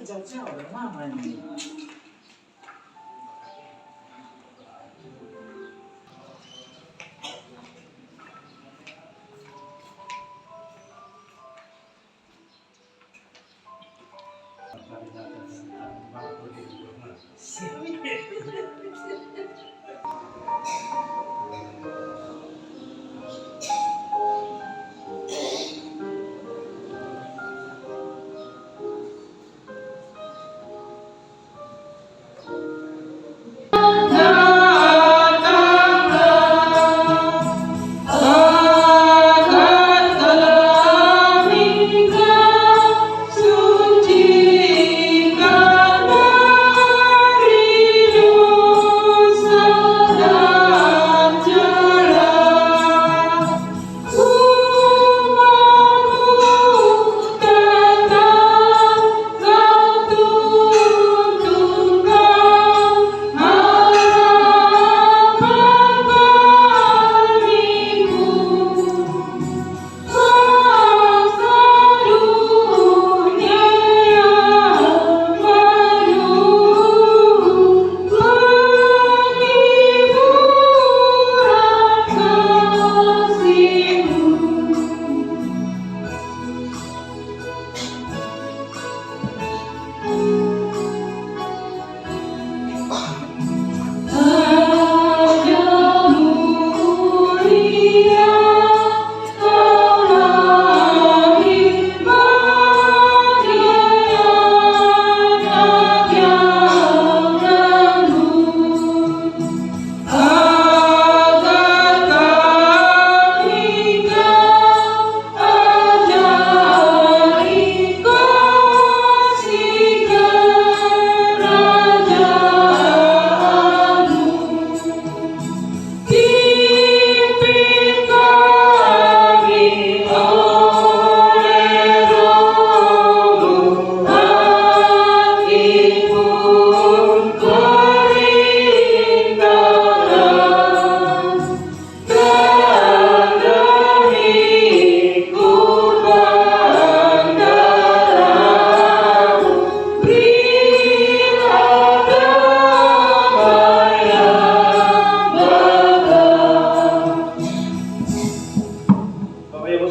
叫叫的骂骂你。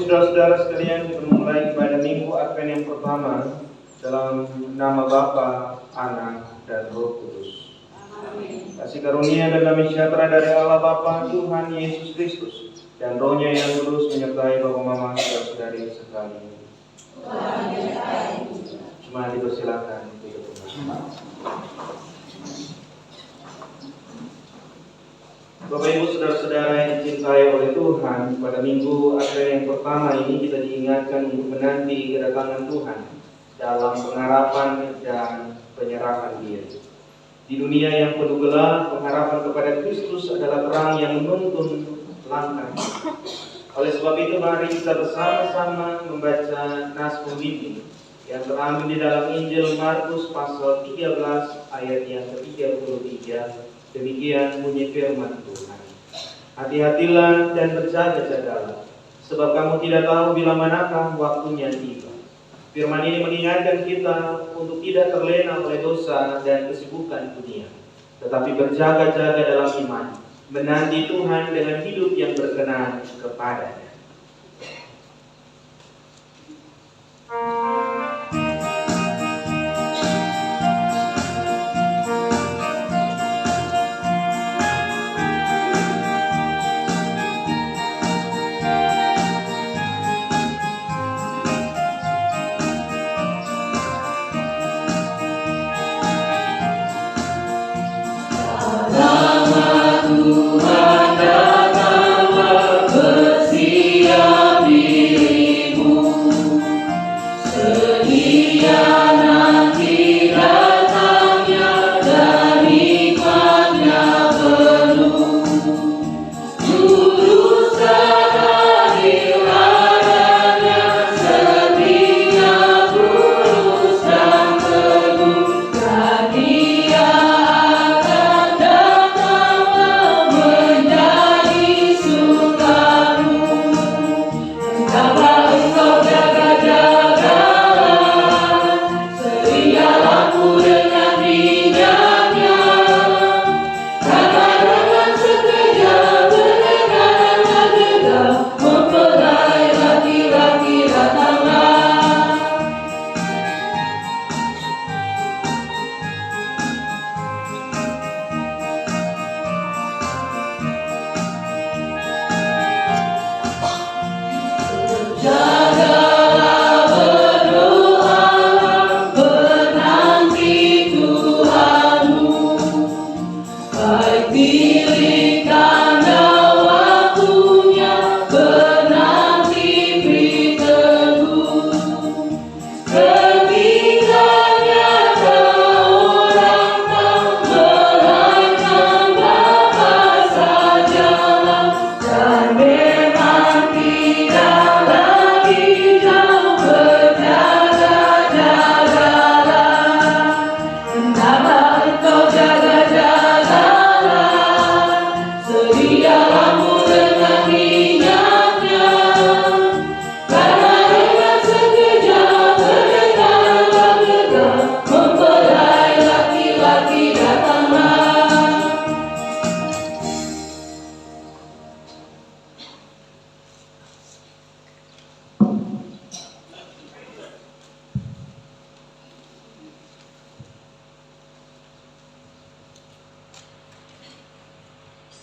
Saudara-saudara sekalian, kita memulai ibadah Minggu Advent yang pertama dalam nama Bapa, Anak, dan Roh Kudus. Amin. Kasih karunia dan damai sejahtera dari Allah Bapa, Tuhan Yesus Kristus, dan Roh-Nya yang kudus menyertai Bapak Mama saudara-saudari sekalian. Cuma dipersilakan untuk berdoa. Bapak Ibu saudara-saudara yang dicintai oleh Tuhan, pada Minggu Advent yang pertama ini kita diingatkan untuk menanti kedatangan Tuhan dalam pengharapan dan penyerahan diri. Di dunia yang penuh gelap, pengharapan kepada Kristus adalah terang yang menuntun langkah. Oleh sebab itu mari kita bersama-sama membaca nas pembimbing yang terambil di dalam Injil Markus pasal 13 ayat yang ke-33. Demikian bunyi firman Tuhan. Hati-hatilah dan berjaga-jagalah, sebab kamu tidak tahu bila manakah waktunya tiba. Firman ini mengingatkan kita untuk tidak terlena oleh dosa dan kesibukan dunia, tetapi berjaga-jaga dalam iman, menanti Tuhan dengan hidup yang berkenan kepada-Nya. Tuhan datanglah, bersiap dirimu.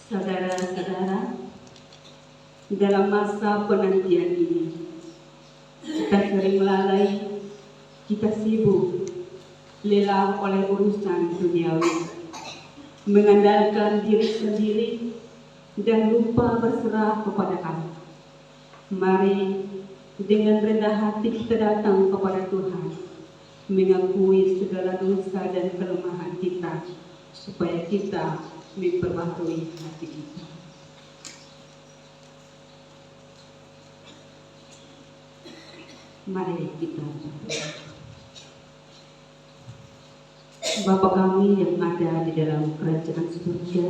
Saudara-saudara, dalam masa penantian ini, kita sering lalai, kita sibuk, lelah oleh urusan duniawi, mengandalkan diri sendiri, dan lupa berserah kepada Allah. Mari dengan rendah hati kita datang kepada Tuhan, mengakui segala dosa dan kelemahan kita, supaya kita memperbaharui hati kita. Mari kita berdoa. Bapa kami yang ada di dalam kerajaan surga,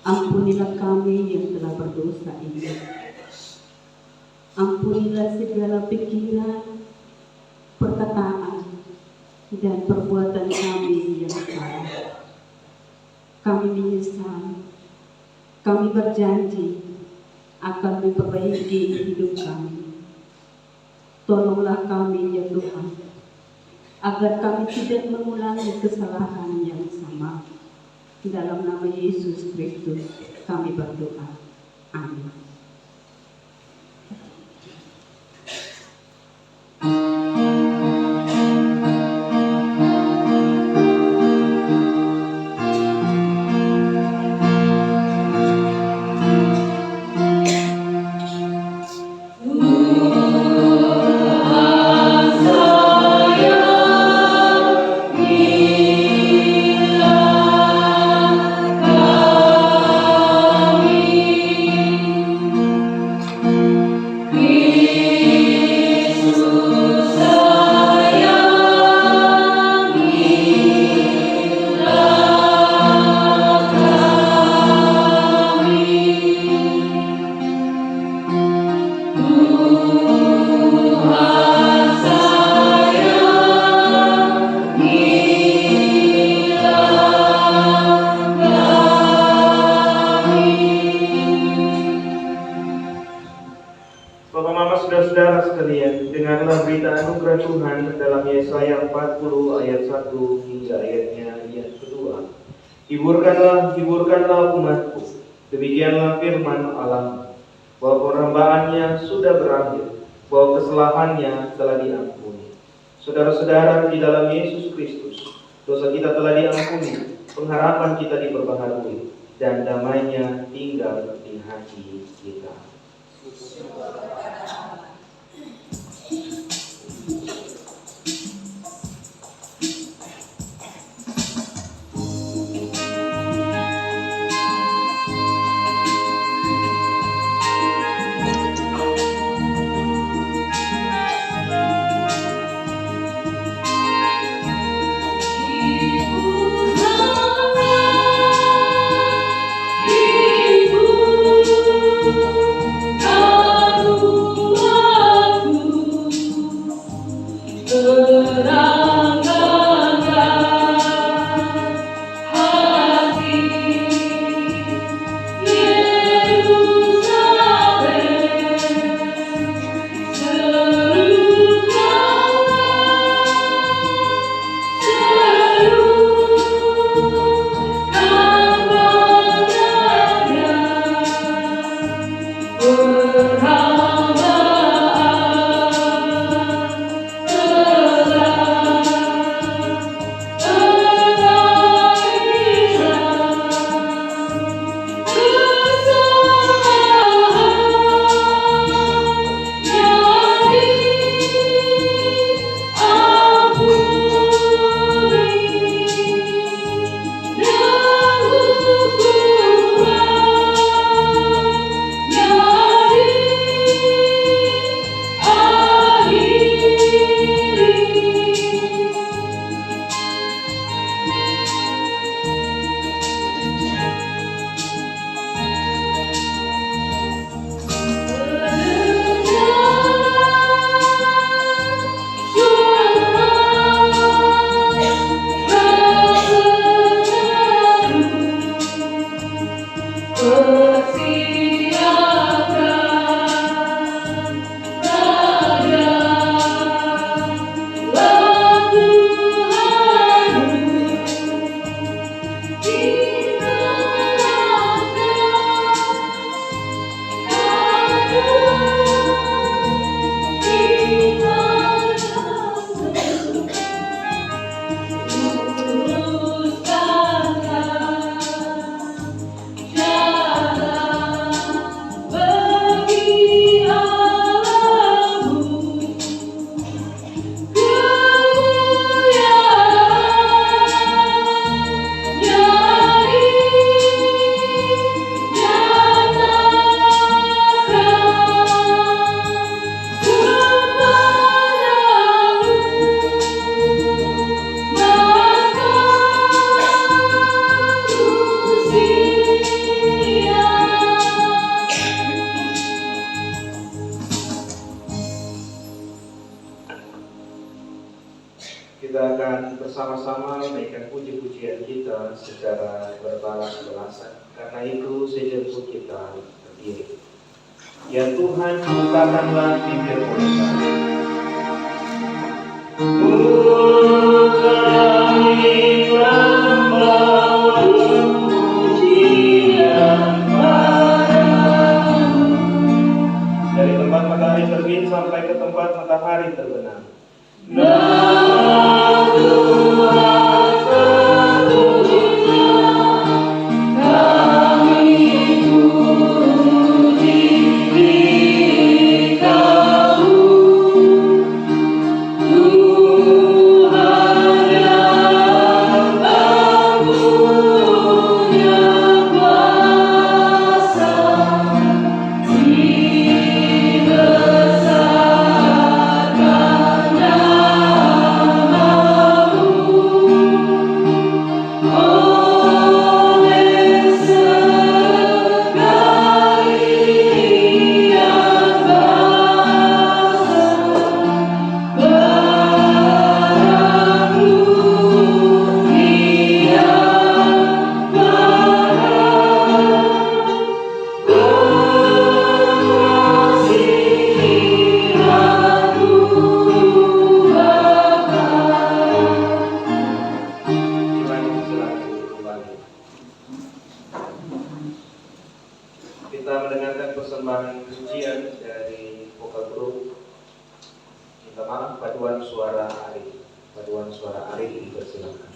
ampunilah kami yang telah berdosa ini. Ampunilah segala pikiran, perkataan, dan perbuatan kami yang salah. Kami menyesal, kami berjanji akan memperbaiki hidup kami. Tolonglah kami ya Tuhan, agar kami tidak mengulangi kesalahan yang sama. Dalam nama Yesus Kristus kami berdoa. Amin. Saudara-saudara sekalian, dengarlah berita anugerah Tuhan dalam Yesaya 40 ayat 1 hingga ayatnya yang kedua. Hiburkanlah umatku, demikianlah firman Allah, bahwa perhambaannya sudah berakhir, bahwa kesalahannya telah diampuni. Saudara-saudara di dalam Yesus Kristus, dosa kita telah diampuni, pengharapan kita diperbaharui, dan damainya tinggal di hati kita. Ibu, Tuhan secara berbalas-balasan. Karena itu sejemput kita berdiri. Ya Tuhan, bukakanlah bibir kami. Dari tempat matahari terbit sampai ke tempat matahari terbenam. Kita mendengarkan persembahan pujian dari vokal group. Minta maaf, paduan suara Ari. Paduan suara Ari dipersilakan.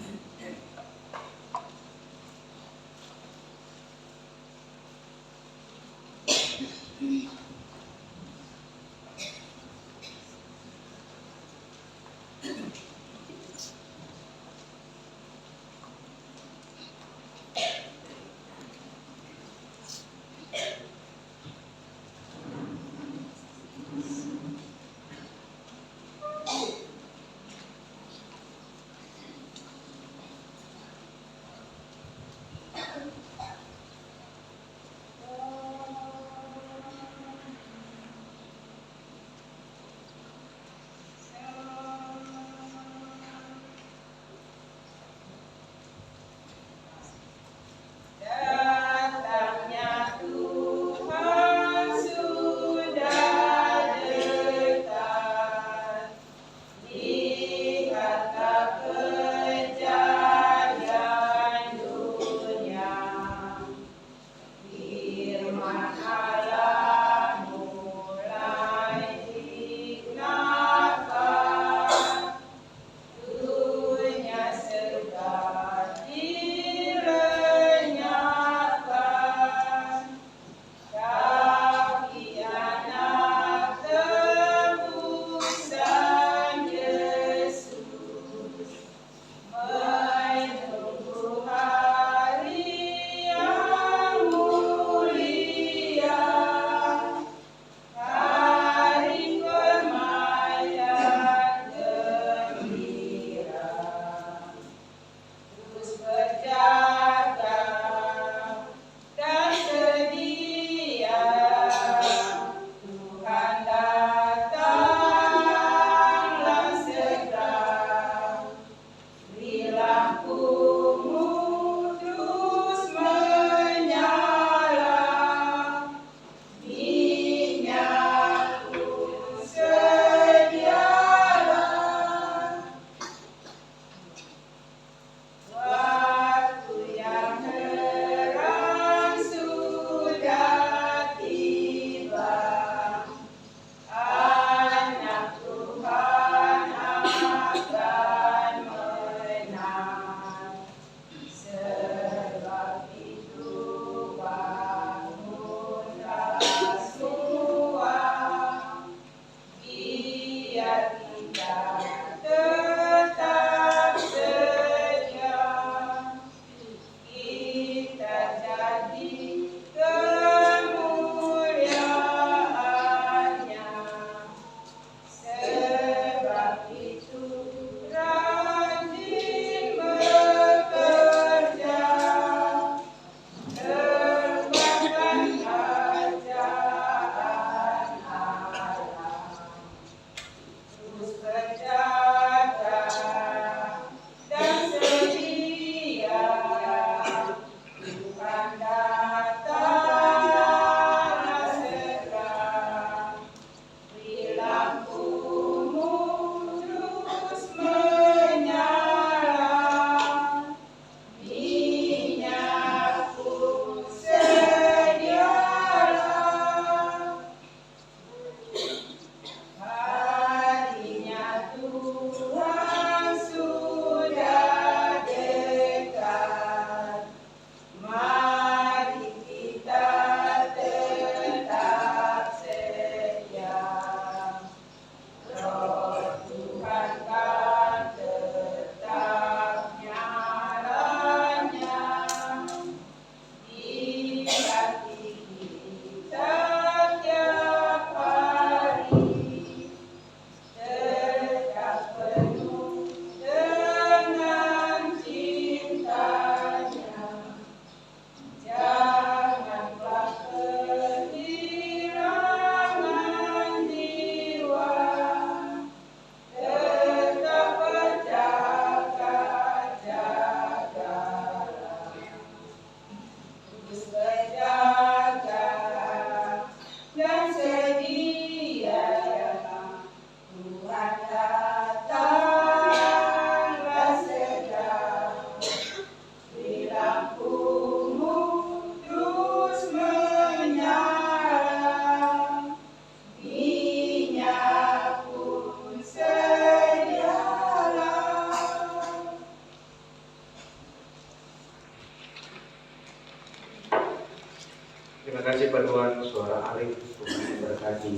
Terima kasih Pak Tuhan, suara Arif Tuhan memberkati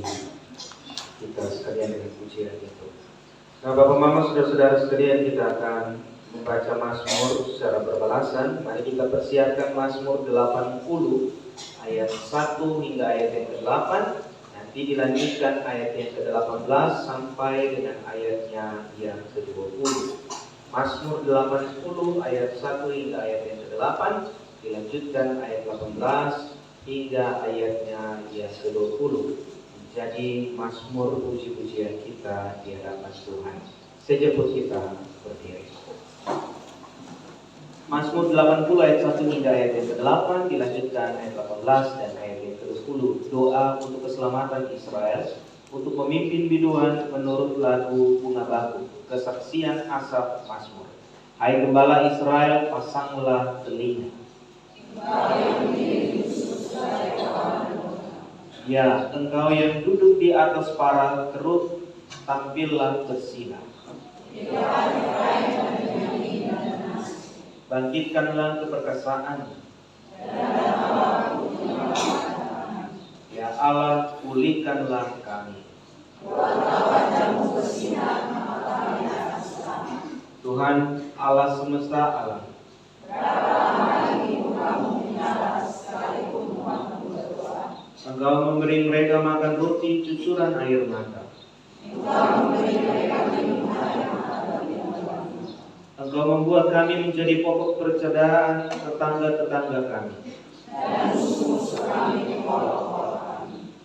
kita sekalian dengan pujian itu. Nah, Bapak Mama, saudara-saudara sekalian, kita akan membaca Mazmur secara berbalasan. Mari kita persiapkan Mazmur 80 ayat 1 hingga ayat yang ke-8. Nanti dilanjutkan ayat yang ke-18 sampai dengan ayatnya yang ke-20. Mazmur 80 ayat 1 hingga ayat yang ke-8, dilanjutkan ayat 18 hingga ayatnya yang ke-20. Jadi Mazmur puji-pujian kita di hadapan Tuhan. Sejemput kita berdiri. Mazmur 80 ayat 1 hingga ayat yang ke-8, dilanjutkan ayat 18 dan ayat yang ke-20. Doa untuk keselamatan Israel, untuk pemimpin biduan menurut lagu bunga baku, kesaksian Asaf Mazmur. Hai gembala Israel, pasanglah telinga. Ya, engkau yang duduk di atas para keruk, tampillah bersinar. Bangkitkanlah keperkasaan. Ya Allah, pulihkanlah kami. Tuhan Allah semesta alam, Engkau memberi mereka makan roti cucuran air mata. Engkau membuat kami menjadi pokok percedaan tetangga-tetangga kami.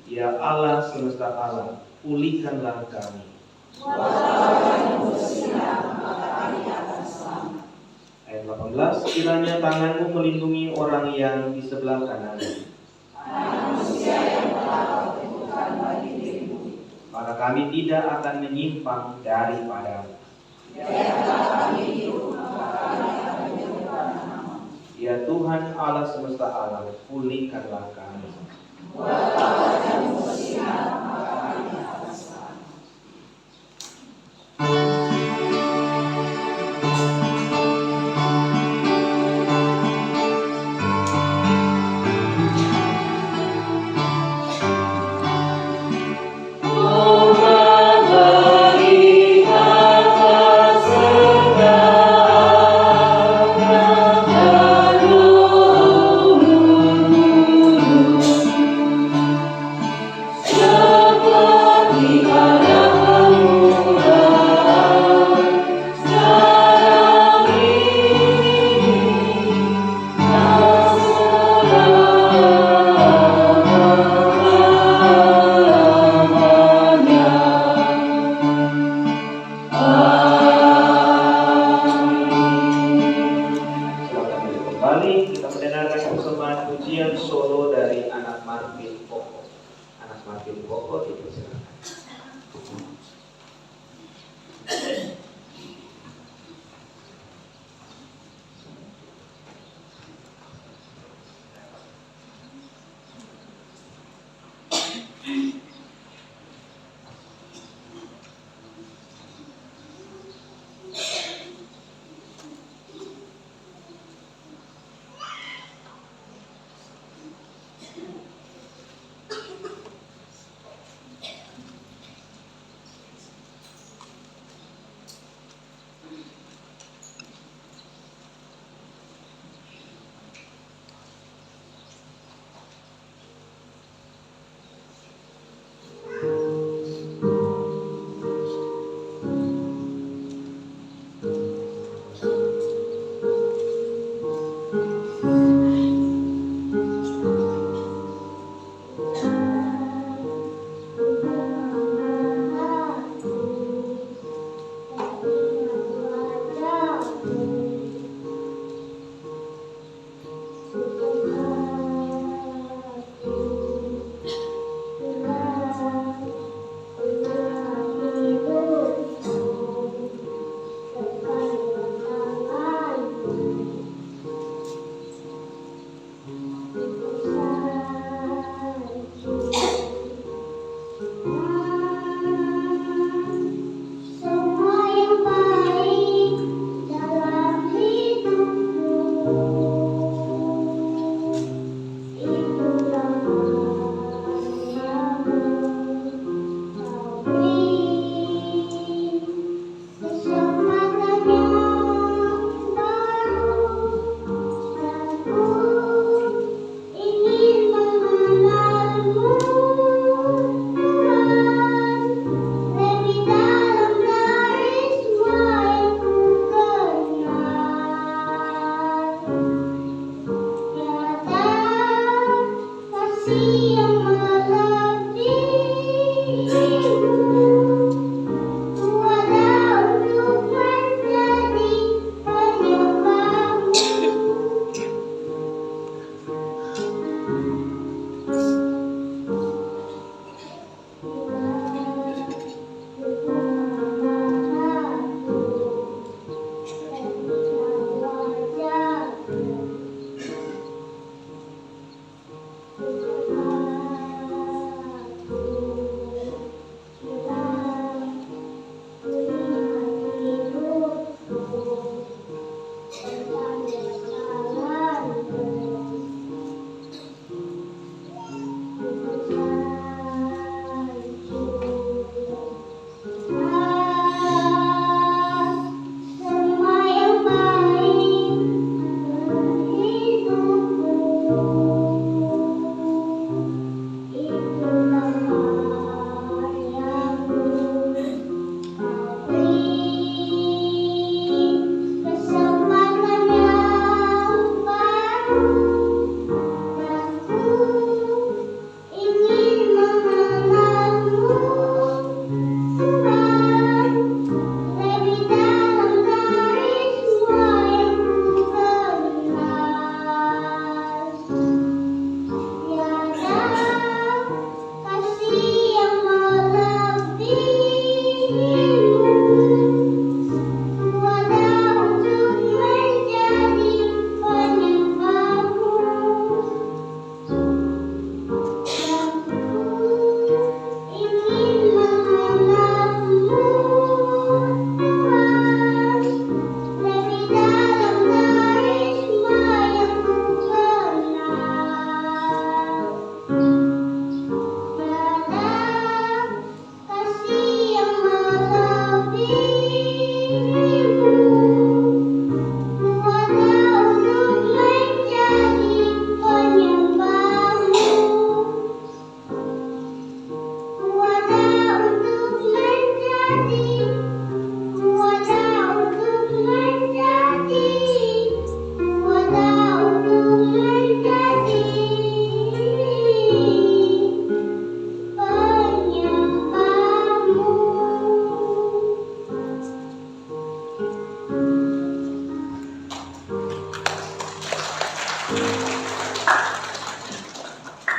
Ya Allah semesta alam, pulihkanlah kami. Ayat 18, kiranya tanganmu melindungi orang yang di sebelah kanan. Maka kami tidak akan menyimpang daripadamu. Ya Tuhan Allah semesta alam, pulihkanlah kami.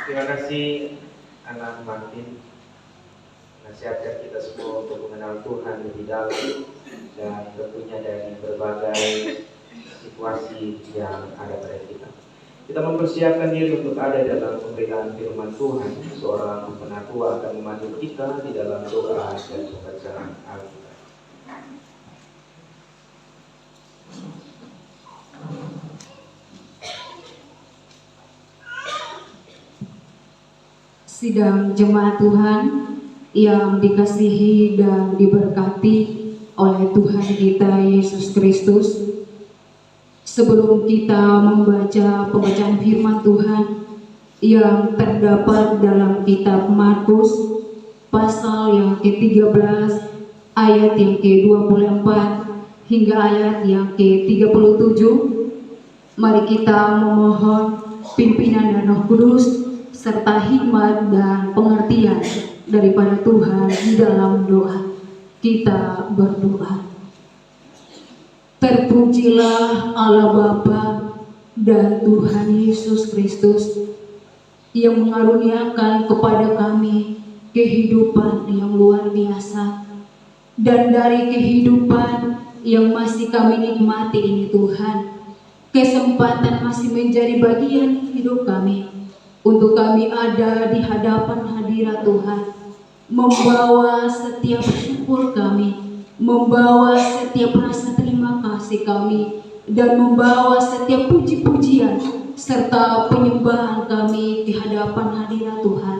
Terima kasih anak Martin menasihatkan kita semua untuk mengenal Tuhan lebih dalam dan tentunya dari berbagai situasi yang ada pada kita. Kita mempersiapkan diri untuk ada dalam pemberitaan firman Tuhan. Seorang penatua akan memandu kita di dalam doa dan pembacaan Alkitab. Sidang jemaat Tuhan yang dikasihi dan diberkati oleh Tuhan kita Yesus Kristus, sebelum kita membaca pembacaan firman Tuhan yang terdapat dalam kitab Markus pasal yang ke-13 ayat yang ke-24 hingga ayat yang ke-37, mari kita memohon pimpinan dan Roh Kudus serta hikmat dan pengertian daripada Tuhan di dalam doa. Kita berdoa. Terpujilah Allah Bapa dan Tuhan Yesus Kristus yang mengaruniakan kepada kami kehidupan yang luar biasa, dan dari kehidupan yang masih kami nikmati ini Tuhan, kesempatan masih menjadi bagian hidup kami untuk kami ada di hadapan hadirat Tuhan, membawa setiap syukur kami, membawa setiap rasa terima kasih kami, dan membawa setiap puji-pujian serta penyembahan kami di hadapan hadirat Tuhan.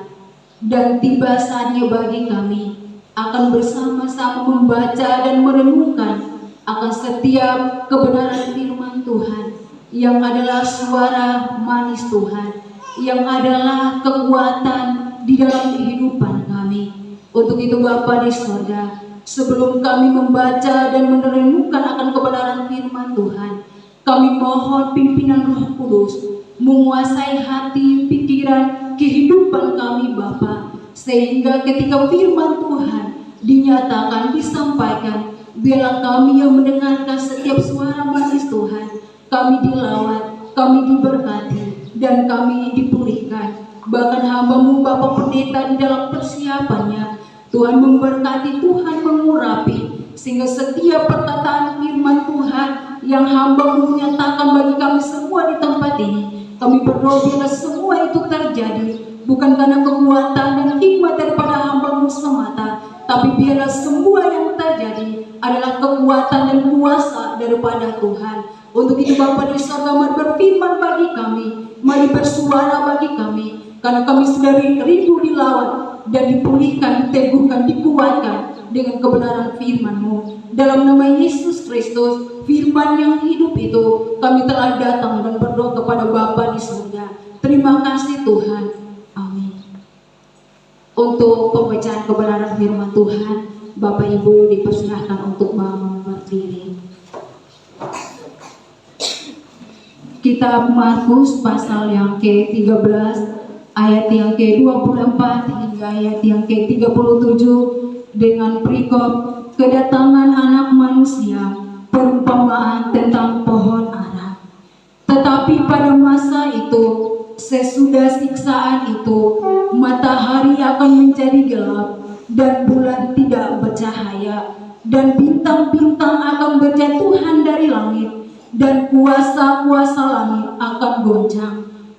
Dan tiba saatnya bagi kami akan bersama-sama membaca dan merenungkan akan setiap kebenaran firman Tuhan yang adalah suara manis Tuhan, yang adalah kekuatan di dalam kehidupan kami. Untuk itu Bapa di sorga, sebelum kami membaca dan merenungkan akan kebenaran firman Tuhan, kami mohon pimpinan Roh Kudus menguasai hati, pikiran, kehidupan kami Bapa, sehingga ketika firman Tuhan dinyatakan, disampaikan, biarlah kami yang mendengarkan setiap suara manis Tuhan, kami dilawat, kami diberkati, dan kami dipulihkan. Bahkan hamba-Mu Bapak Pendeta di dalam persiapannya, Tuhan memberkati, Tuhan mengurapi, sehingga setiap perkataan firman Tuhan yang hamba-Mu nyatakan bagi kami semua di tempat ini, kami berdoa biarlah semua itu terjadi, bukan karena kekuatan dan hikmat daripada hamba-Mu semata, tapi biarlah semua yang terjadi adalah kekuatan dan kuasa daripada Tuhan. Untuk itu Bapa di surga, mari berfirman bagi kami, mari bersuara bagi kami, karena kami sudah rindu dilawat dan dipulihkan, diteguhkan, dikuatkan dengan kebenaran firman-Mu. Dalam nama Yesus Kristus, firman yang hidup itu, kami telah datang dan berdoa kepada Bapa di surga. Terima kasih Tuhan. Amin. Untuk pembacaan kebenaran firman Tuhan, Bapak Ibu dipersilahkan untuk bangun berdiri. Kitab Markus pasal yang ke-13 ayat yang ke-24 hingga ayat yang ke-37 dengan perikop kedatangan Anak Manusia, perumpamaan tentang pohon ara. Tetapi pada masa itu, sesudah siksaan itu, matahari akan menjadi gelap dan bulan tidak bercahaya, dan bintang-bintang akan berjatuhan dari langit, dan kuasa-kuasa langit akan goncang.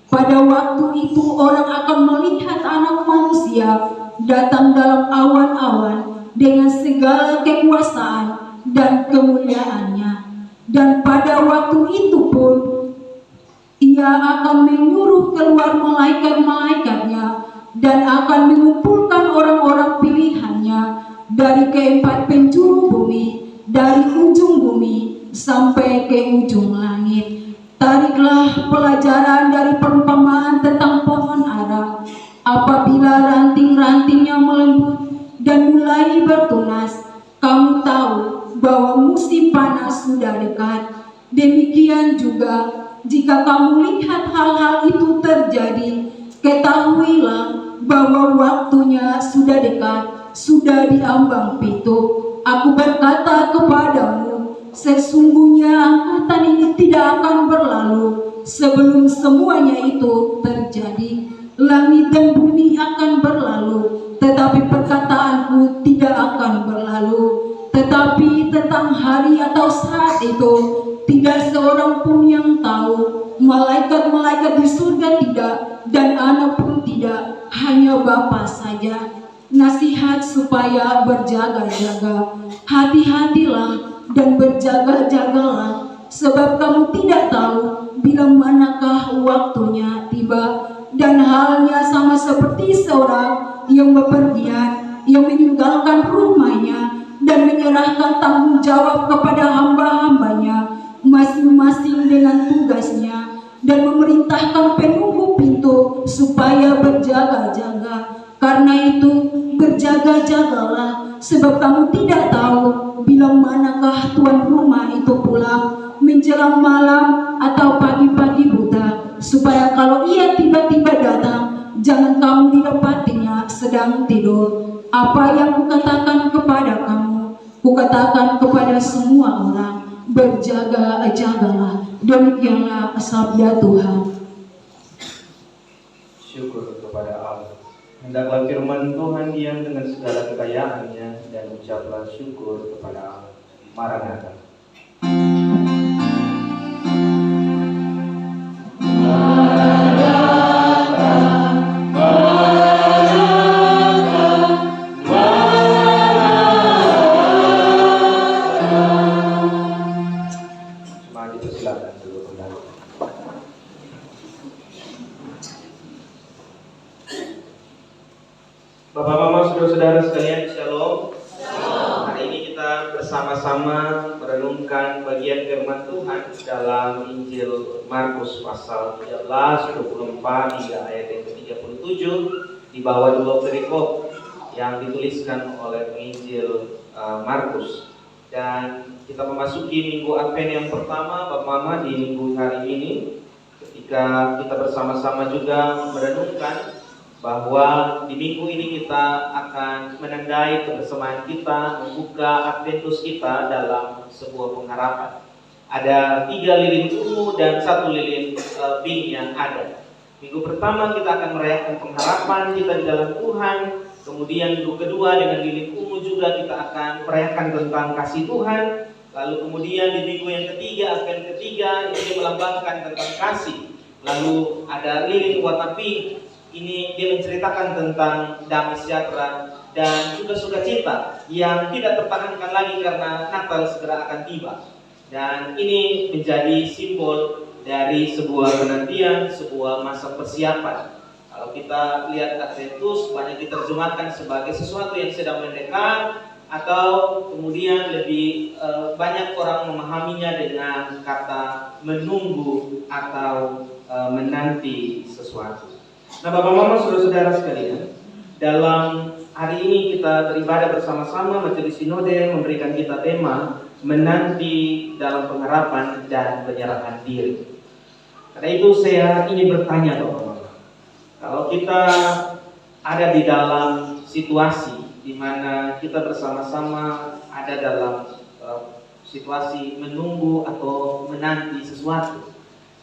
Pada waktu itu orang akan melihat Anak Manusia datang dalam awan-awan dengan segala kekuasaan dan kemuliaannya. Dan pada waktu itu pun Ia akan menyuruh keluar malaikat-malaikatnya dan akan mengumpulkan orang-orang pilihannya dari keempat penjuru bumi, dari ujung bumi sampai ke ujung langit. Tariklah pelajaran dari perumpamaan tentang pohon ara. Apabila ranting-rantingnya melembut dan mulai bertunas, kamu tahu bahwa musim panas sudah dekat. Demikian juga, jika kamu lihat hal-hal itu terjadi, ketahuilah bahwa waktunya sudah dekat, sudah diambang pintu. Aku berkata kepadamu, sesungguhnya angkatan ini tidak akan berlalu sebelum semuanya itu terjadi. Langit dan bumi akan berlalu, tetapi perkataanku tidak akan berlalu. Tetapi tentang hari atau saat itu, tidak seorang pun yang tahu, malaikat-malaikat di surga tidak, dan Anak pun tidak, hanya Bapa saja. Nasihat supaya berjaga-jaga. Hati-hatilah dan berjaga-jagalah, sebab kamu tidak tahu bila manakah waktunya tiba. Dan halnya sama seperti seorang yang bepergian, yang meninggalkan rumahnya dan menyerahkan tanggung jawab kepada hamba-hambanya, masing-masing dengan tugasnya, dan memerintahkan penunggu pintu supaya berjaga-jaga. Karena itu berjaga-jagalah, sebab kamu tidak tahu bila manakah tuan rumah itu pulang, menjelang malam atau pagi-pagi buta, supaya kalau ia tiba-tiba datang, jangan kamu didapatinya sedang tidur. Apa yang kukatakan kepada kamu, kukatakan kepada semua orang, berjaga-jagalah. Demikianlah sabda Tuhan. Syukur kepada Allah. Hendaklah firman Tuhan diam dengan segala kekayaannya, dan ucaplah syukur kepada Allah. Maranatha. Bapak, Mama, saudara-saudara sekalian, Shalom. Hari ini kita bersama-sama merenungkan bagian firman Tuhan dalam Injil Markus pasal 13, 24 hingga ayat yang ke-37, di bawah dua perikop yang dituliskan oleh penginjil Markus. Dan kita memasuki minggu Advent yang pertama, Bapak Mama, di minggu hari ini, ketika kita bersama-sama juga merenungkan bahwa di minggu ini kita akan menandai kebersamaan kita, membuka Adventus kita dalam sebuah pengharapan. Ada 3 lilin ungu dan 1 lilin pink yang ada. Minggu pertama kita akan merayakan pengharapan kita di dalam Tuhan. Kemudian minggu kedua dengan lilin ungu juga kita akan merayakan tentang kasih Tuhan. Lalu kemudian di minggu yang ketiga, Advent ketiga, ini melambangkan tentang kasih. Lalu ada lilin warna pink. Ini dia menceritakan tentang damai sejahtera dan juga sukacita yang tidak tertahankan lagi karena Natal segera akan tiba. Dan ini menjadi simbol dari sebuah penantian, sebuah masa persiapan. Kalau kita lihat Adventus banyak diterjemahkan sebagai sesuatu yang sedang mendekat, atau kemudian lebih banyak orang memahaminya dengan kata menunggu atau menanti sesuatu. Nah, Bapak Mama, saudara-saudara sekalian, dalam hari ini kita beribadah bersama-sama. Majelis Sinode memberikan kita tema menanti dalam pengharapan dan penyerahan diri. Karena itu saya ingin bertanya, Bapak Mama, kalau kita ada di dalam situasi di mana kita bersama-sama ada dalam situasi menunggu atau menanti sesuatu,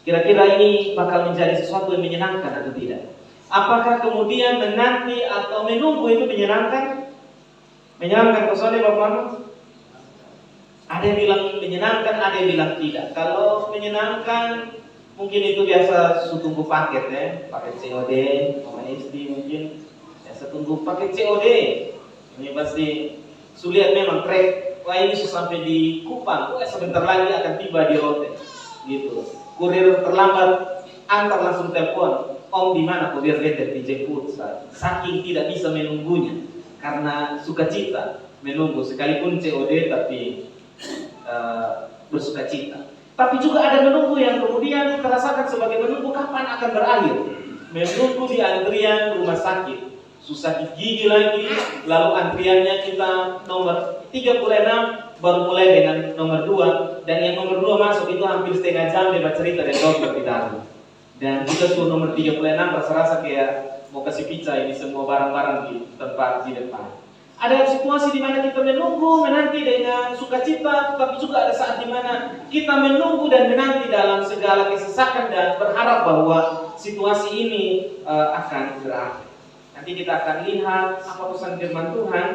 kira-kira ini bakal menjadi sesuatu yang menyenangkan atau tidak? Apakah kemudian menanti atau menunggu itu menyenangkan? Menyenangkan personnya Bapak Mama? Ada yang bilang menyenangkan, ada yang bilang tidak. Kalau menyenangkan, mungkin itu biasa tunggu paket ya, paket COD, Mama SD mungkin biasa tunggu paket COD. Ini pasti sulit memang trek. Wah, ini sudah sampai di Kupang, sebentar lagi akan tiba di Rote. Gitu. Kurir terlambat, antar langsung telepon. Om di mana? Kau biar bete dijemput. Saking tidak bisa menunggunya karena sukacita menunggu sekalipun COD tapi bersukacita. Tapi juga ada menunggu yang kemudian kita rasakan sebagai menunggu kapan akan berakhir. Menunggu di antrian rumah sakit, susah gigi lagi, lalu antriannya kita nomor 36 baru mulai dengan nomor 2, dan yang nomor 2 masuk itu hampir setengah jam dia cerita dengan dokter di dalam. Dan kita suruh nomor 36 rasa-rasa kayak mau kasih pizza ini semua barang-barang di tempat di depan. Ada situasi di mana kita menunggu, menanti dengan sukacita, tapi juga ada saat di mana kita menunggu dan menanti dalam segala kesesakan dan berharap bahwa situasi ini akan berakhir. Nanti kita akan lihat apa pesan firman Tuhan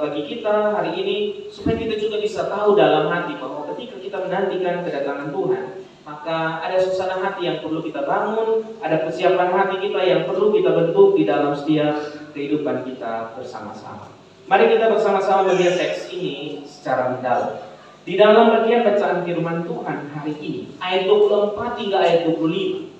bagi kita hari ini, supaya kita juga bisa tahu dalam hati bahwa ketika kita menantikan kedatangan Tuhan, maka ada suasana hati yang perlu kita bangun, ada persiapan hati kita yang perlu kita bentuk di dalam setiap kehidupan kita bersama-sama. Mari kita bersama-sama melihat teks ini secara mendalam. Di dalam bagian bacaan firman Tuhan hari ini, ayat 24 hingga ayat 25,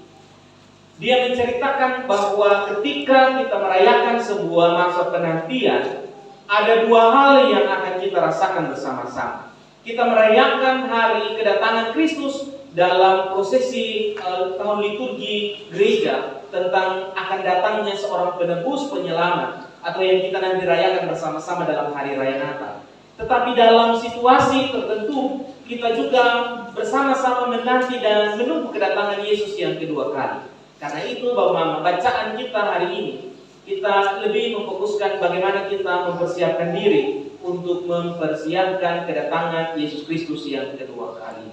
dia menceritakan bahwa ketika kita merayakan sebuah masa penantian, ada 2 hal yang akan kita rasakan bersama-sama. Kita merayakan hari kedatangan Kristus dalam prosesi tahun liturgi gereja tentang akan datangnya seorang penebus penyelamat, atau yang kita nanti rayakan bersama-sama dalam hari raya Natal. Tetapi dalam situasi tertentu kita juga bersama-sama menanti dan menunggu kedatangan Yesus yang kedua kali. Karena itu Bapak Mama, bacaan kita hari ini kita lebih memfokuskan bagaimana kita mempersiapkan diri untuk mempersiapkan kedatangan Yesus Kristus yang kedua kali.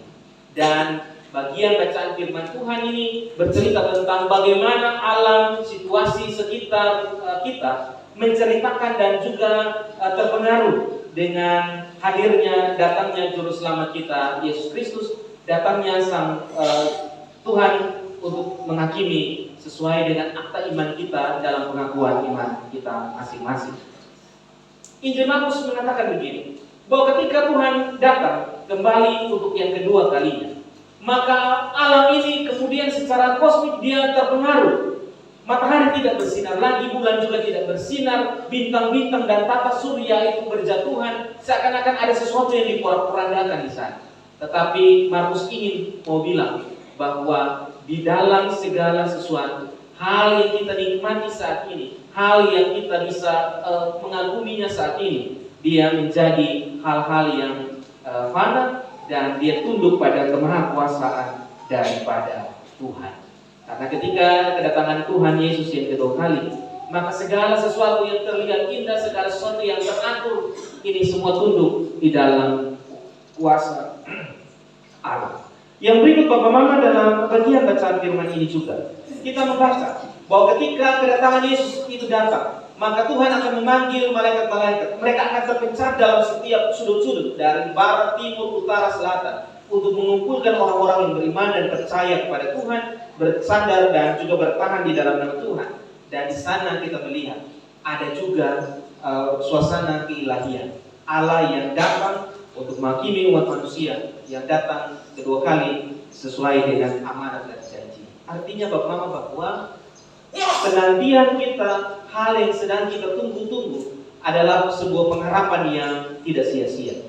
Dan bagian bacaan firman Tuhan ini bercerita tentang bagaimana alam situasi sekitar kita menceritakan dan juga terpengaruh dengan hadirnya, datangnya juru selamat kita Yesus Kristus, datangnya sang Tuhan untuk menghakimi sesuai dengan akta iman kita dalam pengakuan iman kita masing-masing. Injil Markus mengatakan begini, bahwa ketika Tuhan datang kembali untuk yang kedua kalinya, maka alam ini kemudian secara kosmik dia terpengaruh. Matahari tidak bersinar lagi, bulan juga tidak bersinar, bintang-bintang dan tata surya itu berjatuhan, seakan-akan ada sesuatu yang diporak-porandakan di sana. Tetapi Markus ingin mau bilang bahwa di dalam segala sesuatu, hal yang kita nikmati saat ini, hal yang kita bisa mengaguminya saat ini, dia menjadi hal-hal yang fana dan dia tunduk pada kemahakuasaan daripada Tuhan. Karena ketika kedatangan Tuhan Yesus yang kedua kali, maka segala sesuatu yang terlihat indah, segala sesuatu yang teratur, ini semua tunduk di dalam kuasa Allah. Yang berikut Bapak Mama dalam bagian bacaan firman ini juga kita membaca bahwa ketika kedatangan Yesus itu datang, maka Tuhan akan memanggil malaikat-malaikat. Mereka akan terpencar dalam setiap sudut-sudut dari barat, timur, utara, selatan untuk mengumpulkan orang-orang yang beriman dan percaya kepada Tuhan, bersandar dan juga bertahan di dalam nama Tuhan. Dan di sana kita melihat ada juga suasana keilahian Allah yang datang untuk menghakimi umat manusia yang datang kedua kali sesuai dengan amanat dan janji. Artinya Bapak Mama bahwa penantian kita, hal yang sedang kita tunggu-tunggu adalah sebuah pengharapan yang tidak sia-sia.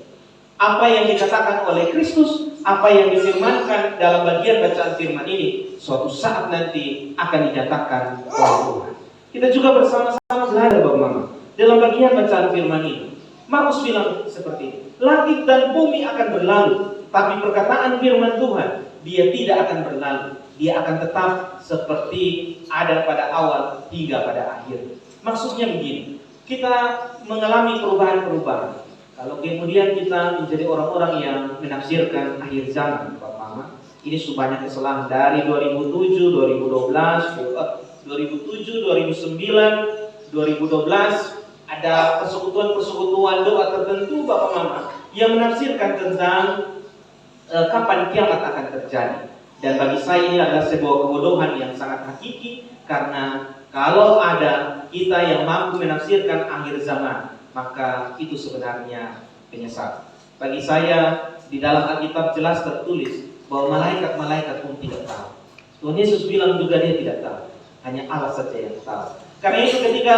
Apa yang dikatakan oleh Kristus, apa yang difirmankan dalam bagian bacaan firman ini, suatu saat nanti akan dinyatakan oleh Tuhan. Kita juga bersama-sama belajar Bapak Mama dalam bagian bacaan firman ini. Markus bilang seperti ini, langit dan bumi akan berlalu, tapi perkataan firman Tuhan, dia tidak akan berlalu. Dia akan tetap seperti ada pada awal hingga pada akhir. Maksudnya begini, kita mengalami perubahan-perubahan. Kalau kemudian kita menjadi orang-orang yang menafsirkan akhir zaman, Bapak Mama, ini banyak kesalahan dari 2007, 2012, 2007, 2009, 2012. Ada persekutuan-persekutuan doa tertentu Bapak Mama yang menafsirkan tentang kapan kiamat akan terjadi. Dan bagi saya ini adalah sebuah kebodohan yang sangat hakiki, karena kalau ada kita yang mampu menafsirkan akhir zaman, maka itu sebenarnya penyesat. Bagi saya di dalam Alkitab jelas tertulis bahwa malaikat-malaikat pun tidak tahu. Tuhan Yesus bilang juga dia tidak tahu, hanya Allah saja yang tahu. Karena itu ketika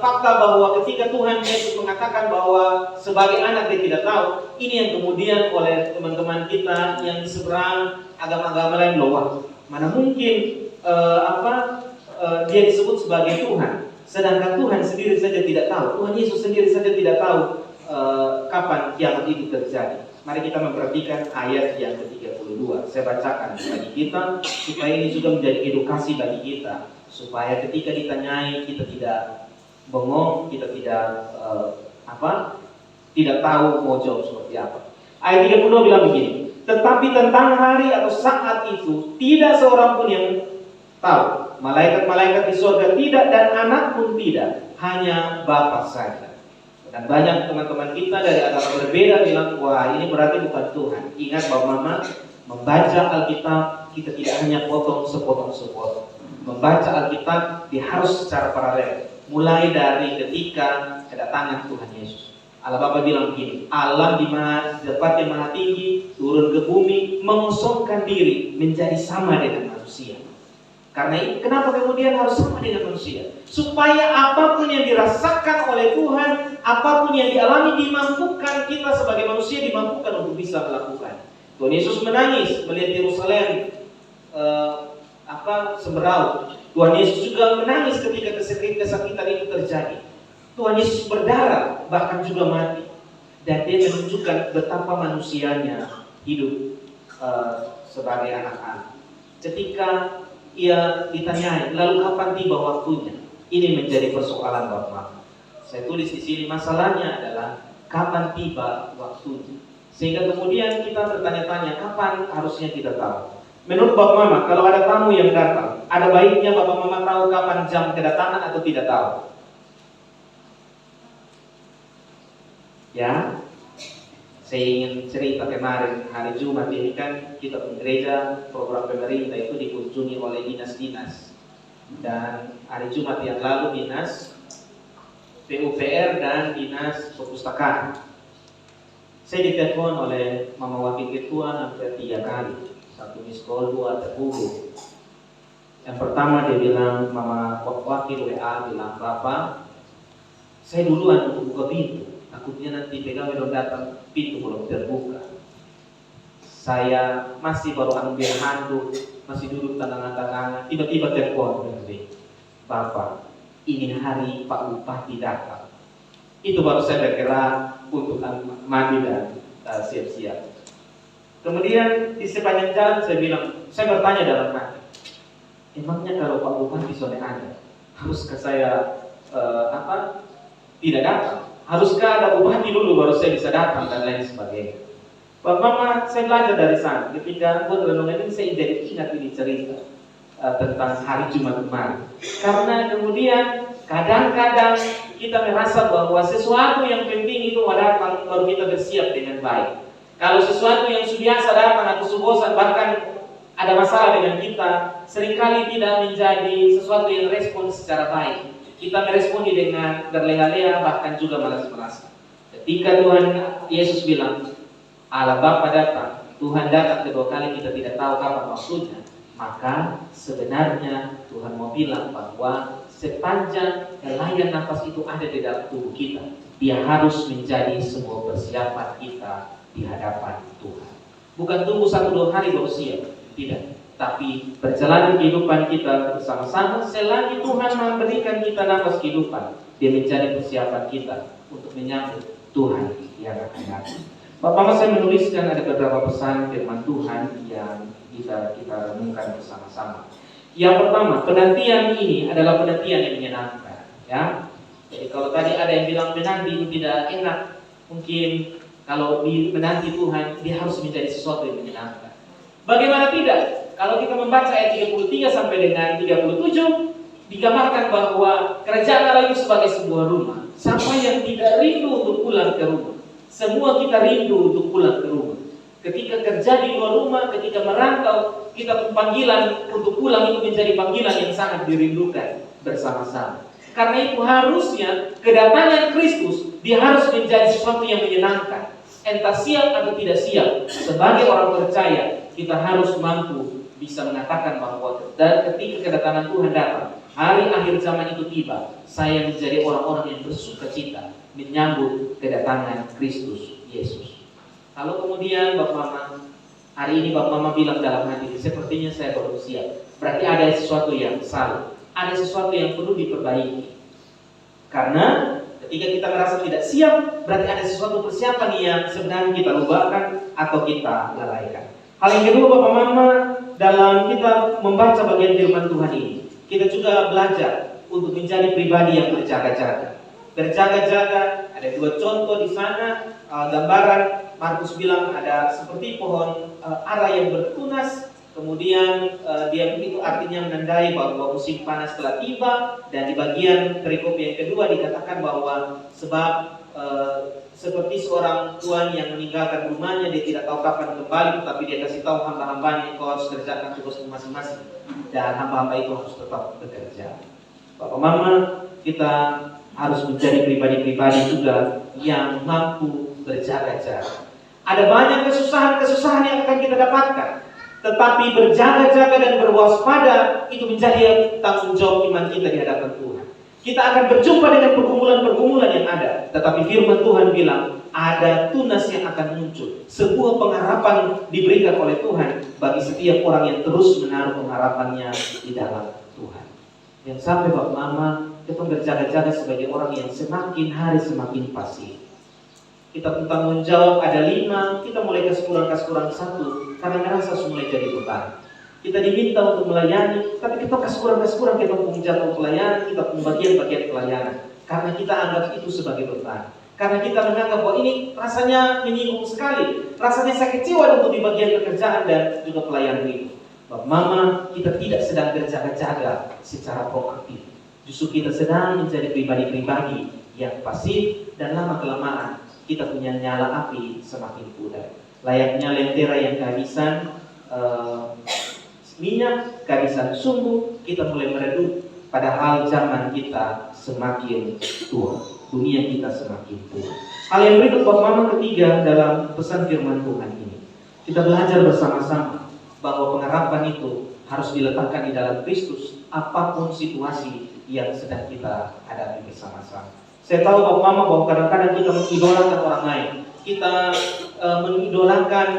fakta bahwa ketika Tuhan Yesus mengatakan bahwa sebagai anak dia tidak tahu, ini yang kemudian oleh teman-teman kita yang di seberang agama-agama lain loh, mana mungkin dia disebut sebagai Tuhan, sedangkan Tuhan sendiri saja tidak tahu, Tuhan Yesus sendiri saja tidak tahu kapan kiamat itu terjadi. Mari kita memperhatikan ayat yang ke-32. Saya bacakan bagi kita supaya ini juga menjadi edukasi bagi kita, supaya ketika ditanyai kita tidak bengong, kita tidak tidak tahu mau jawab seperti apa. Ayat 32 bilang begini, tetapi tentang hari atau saat itu tidak seorang pun yang tahu, malaikat-malaikat di surga tidak dan anak pun tidak, hanya Bapa saja. Dan banyak teman-teman kita dari agama berbeda bilang, wah ini berarti bukan Tuhan. Ingat Bapak Mama, membaca Alkitab kita tidak hanya potong sepotong-sepotong. Membaca Alkitab harus secara paralel, mulai dari ketika kedatangan Tuhan Yesus. Allah Bapa bilang begini, Allah di tempat yang maha tinggi turun ke bumi, mengosongkan diri menjadi sama dengan manusia. Karena itu kenapa kemudian harus sama dengan manusia? Supaya apapun yang dirasakan oleh Tuhan, apapun yang dialami, dimampukan kita sebagai manusia, dimampukan untuk bisa melakukan. Tuhan Yesus menangis melihat Yerusalem semeraut. Tuhan Yesus juga menangis ketika kesakitan itu terjadi. Tuhan Yesus berdarah, bahkan juga mati. Dan dia menunjukkan betapa manusianya hidup sebagai anak-anak. Ketika ia ditanyai, lalu kapan tiba waktunya? Ini menjadi persoalan Bapak. Saya tulis di sini, masalahnya adalah kapan tiba waktunya. Sehingga kemudian kita bertanya-tanya, kapan harusnya kita tahu? Menurut Bapak Mama, kalau ada tamu yang datang, ada baiknya Bapak Mama tahu kapan jam kedatangan atau tidak tahu? Ya, saya ingin cerita kemarin hari Jumat ini kan kita di gereja program pemerintah itu dikunjungi oleh dinas-dinas, dan hari Jumat yang lalu dinas PUPR dan dinas perpustakaan. Saya ditelepon oleh Mama Wakil Ketua hampir 3 kali, 1 miss call, 2 terhubung. Yang pertama dia bilang, Mama Wakil WA bilang, Bapak, saya duluan untuk buka pintu. Takutnya nanti pegawai dong datang, pintu belum terbuka. Saya masih baru ambil handuk, masih duduk tangan-tangan, tiba-tiba telepon dari Bapak, ini hari Pak Bupati datang. Itu baru saya bergerak untuk mandi dan siap-siap. Kemudian di sepanjang jalan saya bertanya dalam hati, emangnya kalau Pak Bupati sore ada, Haruskah saya tidak datang? Haruskah ada bupati dulu baru saya bisa datang dan lain sebagainya. Bapak Mama, saya belajar dari sana. Ketika buat renungan ini saya jadi ingat ini cerita tentang hari Jumat kemarin. Karena kemudian kadang-kadang kita merasa bahwa sesuatu yang penting itu datang baru kita bersiap dengan baik. Kalau sesuatu yang sudah biasa datang atau bosan bahkan ada masalah dengan kita, seringkali tidak menjadi sesuatu yang respon secara baik. Kita meresponi dengan berleha-leha bahkan juga malas-malasan. Ketika Tuhan Yesus bilang, Allah Bapa datang, Tuhan datang kedua kali kita tidak tahu kapan maksudnya. Maka sebenarnya Tuhan mau bilang bahwa sepanjang helaian nafas itu ada di dalam tubuh kita, dia harus menjadi semua persiapan kita di hadapan Tuhan. Bukan tunggu 1-2 hari baru siap, tidak. Tapi berjalan kehidupan kita bersama-sama selagi Tuhan memberikan kita nafas kehidupan, dia menjadi persiapan kita untuk menyambut Tuhan yang akan datang. Bapak Mama, saya menuliskan ada beberapa pesan firman Tuhan yang bisa kita renungkan bersama-sama. Yang pertama, penantian ini adalah penantian yang menyenangkan, ya. Jadi kalau tadi ada yang bilang menanti itu tidak enak, mungkin kalau menanti Tuhan dia harus menjadi sesuatu yang menyenangkan. Bagaimana tidak? Kalau kita membaca ayat 33 sampai dengan 37, digambarkan bahwa kerajaan Allah itu sebagai sebuah rumah. Siapa yang tidak rindu untuk pulang ke rumah? Semua kita rindu untuk pulang ke rumah. Ketika kerja di luar rumah, ketika merantau, kita panggilan untuk pulang itu menjadi panggilan yang sangat dirindukan bersama-sama. Karena itu harusnya kedatangan Kristus dia harus menjadi sesuatu yang menyenangkan. Entah siap atau tidak siap, sebagai orang percaya kita harus mampu bisa mengatakan bahwa ketika kedatangan Tuhan datang, hari akhir zaman itu tiba, saya menjadi orang-orang yang bersukacita menyambut kedatangan Kristus Yesus. Kalau kemudian Bapak Mama, hari ini Bapak Mama bilang dalam hati, sepertinya saya baru siap, berarti ada sesuatu yang salah, ada sesuatu yang perlu diperbaiki. Karena ketika kita merasa tidak siap, berarti ada sesuatu persiapan yang sebenarnya kita lupakan atau kita lalaikan. Hal yang kedua Bapak Mama, dalam kita membaca bagian firman Tuhan ini, kita juga belajar untuk menjadi pribadi yang berjaga-jaga. Berjaga-jaga, ada 2 contoh di sana, gambaran Markus bilang ada seperti pohon ara yang bertunas, kemudian dia itu artinya menandai bahwa musim panas telah tiba, dan di bagian perikop yang kedua dikatakan bahwa sebab seperti seorang tuan yang meninggalkan rumahnya, dia tidak tahu kapan kembali, tetapi dia kasih tahu hamba-hambanya, kau harus kerjakan tugasmu masing-masing, dan hamba-hamba itu harus tetap bekerja. Bapak Mama, kita harus menjadi pribadi-pribadi juga yang mampu berjaga-jaga. Ada banyak kesusahan-kesusahan yang akan kita dapatkan, tetapi berjaga-jaga dan berwaspada itu menjadi tanggung jawab iman kita di hadapan Tuhan. Kita akan berjumpa dengan pergumulan-pergumulan yang ada, tetapi firman Tuhan bilang ada tunas yang akan muncul. Sebuah pengharapan diberikan oleh Tuhan bagi setiap orang yang terus menaruh pengharapannya di dalam Tuhan. Yang sampai Bapak Mama, kita berjaga-jaga sebagai orang yang semakin hari semakin pasif. Kita tanggung jawab ada 5, kita mulai kaskurang 1 karena merasa mulai jadi beban. Kita diminta untuk melayani, tapi kita kaskurang kita punya jadwal pelayanan, kita punya bagian-bagian pelayanan, karena kita anggap itu sebagai beban. Karena kita menganggap bahwa ini rasanya menyinggung sekali, rasanya saya kecewa untuk di bagian pekerjaan dan juga pelayanan itu. Bapak Mama, kita tidak sedang berjaga-jaga secara proaktif. Justru kita sedang menjadi pribadi-pribadi yang pasif, dan lama-kelamaan kita punya nyala api semakin pudar. Layaknya lentera yang kehabisan minyak, kehabisan sumbu, kita mulai meredup. Padahal zaman kita semakin tua, dunia kita semakin tua. Hal yang berikut Bapak Mama ketiga dalam pesan firman Tuhan ini, kita belajar bersama-sama bahwa pengharapan itu harus diletakkan di dalam Kristus apapun situasi yang sedang kita hadapi bersama-sama. Saya tahu Bapak Mama bahwa kadang-kadang kita mengidolakan orang lain, kita mengidolakan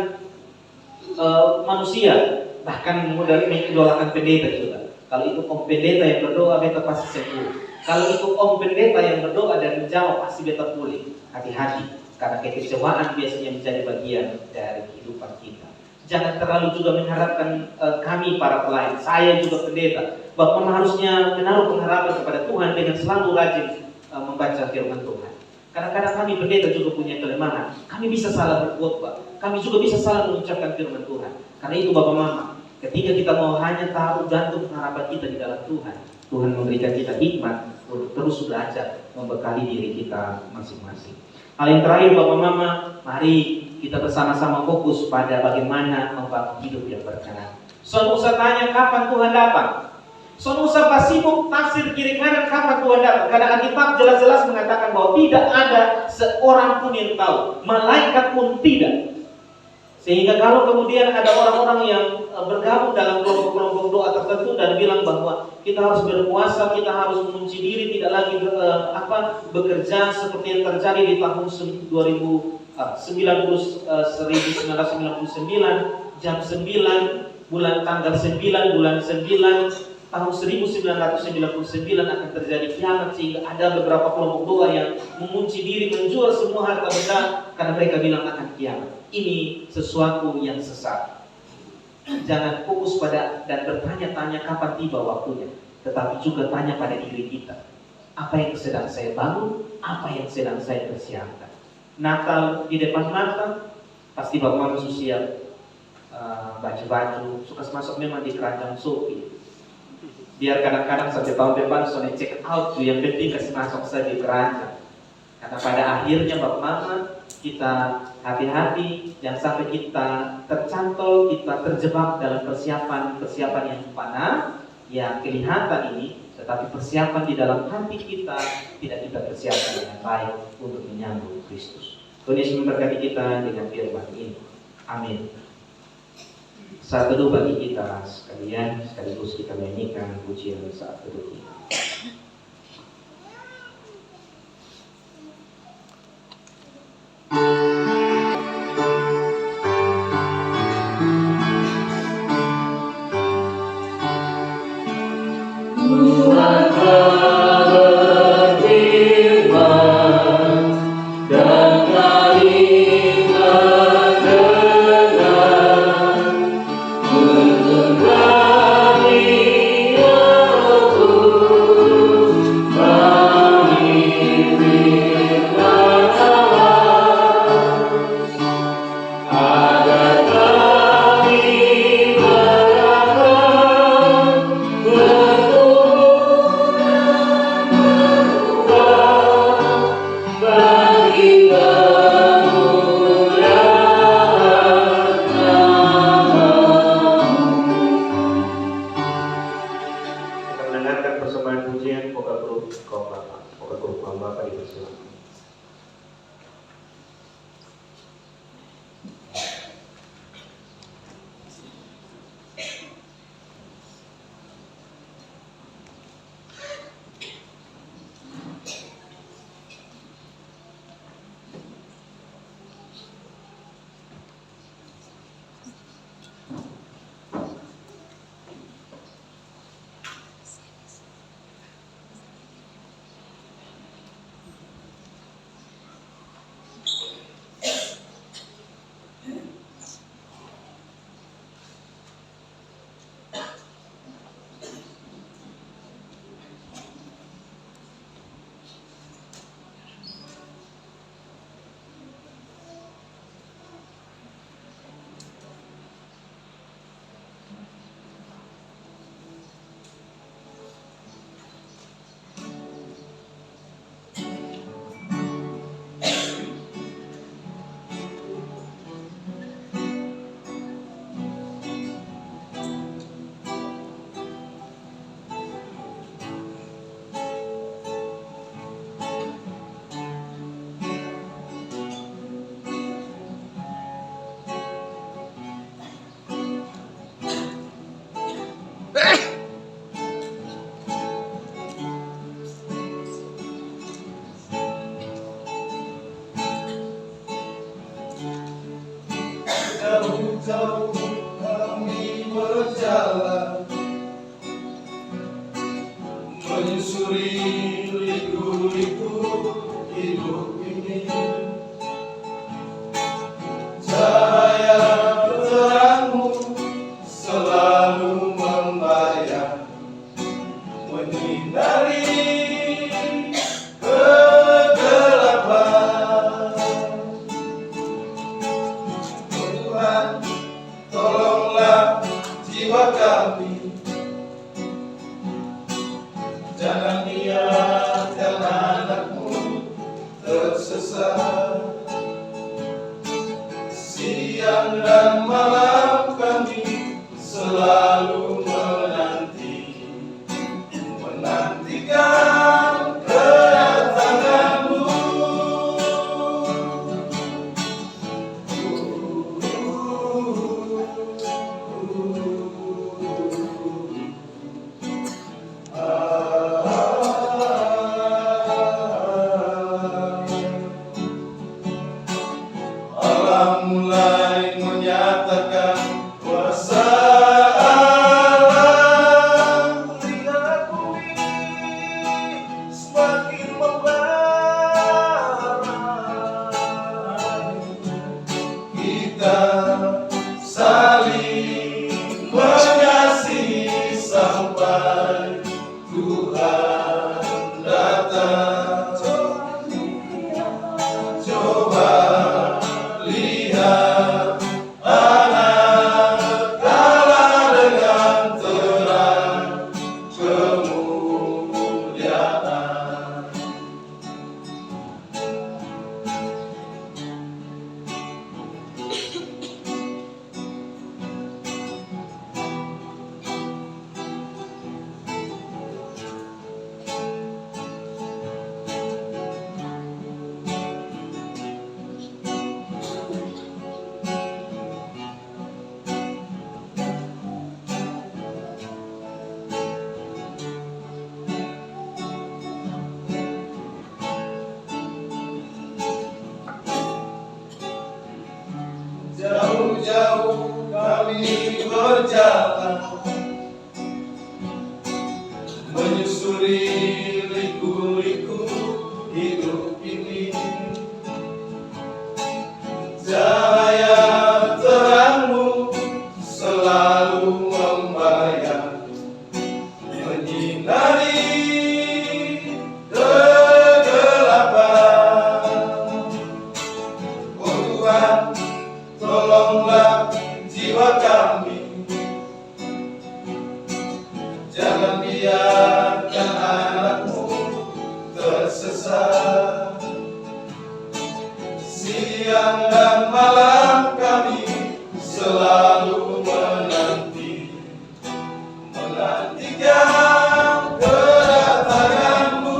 manusia, bahkan modal mengidolakan pendeta juga. Kalau itu om pendeta yang berdoa, beta pasti sembuh. Kalau itu om pendeta yang berdoa dan menjawab, pasti beta pulih. Hati-hati, karena kekecewaan biasanya menjadi bagian dari kehidupan kita. Jangan terlalu juga mengharapkan kami para pelayan, saya juga pendeta. Bapak Mama harusnya menaruh pengharapan kepada Tuhan dengan selalu rajin membaca firman Tuhan. Kadang-kadang kami pendeta juga punya kelemahan. Kami bisa salah berkhotbah, kami juga bisa salah mengucapkan firman Tuhan. Karena itu Bapak Mama, ketika kita mau hanya taruh gantung pengharapan kita di dalam Tuhan, Tuhan memberikan kita hikmat untuk terus belajar membekali diri kita masing-masing. Hal yang terakhir Bapak Mama, mari kita bersama-sama fokus pada bagaimana membangun hidup yang berkenan. Soal usah tanya kapan Tuhan datang. Soal usah pas sibuk tafsir kiri kanan kapan Tuhan datang. Karena Alkitab jelas-jelas mengatakan bahwa tidak ada seorang pun yang tahu, malaikat pun tidak. Sehingga kalau kemudian ada orang-orang yang bergabung dalam kelompok-kelompok doa tertentu dan bilang bahwa kita harus berpuasa, kita harus mengunci diri, tidak lagi bekerja seperti yang terjadi di tahun 1999 jam 9 bulan tanggal 9 bulan 9 tahun 1999 akan terjadi kiamat, sehingga ada beberapa kelompok doa yang mengunci diri, menjual semua harta benda karena mereka bilang akan kiamat. Ini sesuatu yang sesat. Jangan fokus pada dan bertanya-tanya kapan tiba waktunya, tetapi juga tanya pada diri kita, apa yang sedang saya bangun, apa yang sedang saya persiapkan. Natal di depan mata, pasti Bapak Mama siap baju-baju, suka masuk memang di keranjang Sophie. Biar kadang-kadang sampai tahun depan soalnya check out tuh, yang penting kasih masuk saja di keranjang. Karena pada akhirnya Bapak Mama, kita hati-hati jangan sampai kita tercantol, kita terjebak dalam persiapan yang fana, yang kelihatan ini, tetapi persiapan di dalam hati kita tidak kita persiapkan dengan baik untuk menyambut Kristus. Tuhan Yesus memberkati kita dengan firman ini. Amin. Saat teduh bagi kita sekalian, sekaligus kita menyanyikan pujian saat teduh kita. Jauh-jauh kami berjalan, menyusuri liku-liku hidup ini. Cahaya terang menyinari kegelapan. Tuhan, tolonglah jiwa kami, jangan biarkan anak-Mu tersesat. Siang dan malam kami selalu menantikan kedatangan-Mu. Allah mulai menyatakan kuasa Allah. Lihat bumi semakin membara, kita saling mengasihi sampai Tuhan datang. Coba lihat anak Allah dengan terang kemuliaan. Jauh-jauh kami berjalan, menyusuri liku-liku hidup ini. Cahaya terang-Mu selalu membayang, menyinari kegelapan. Oh Tuhan, tolonglah jiwa kami, jangan biarkan anak-Mu tersesat. Siang dan malam kami selalu menantikan kedatangan-Mu.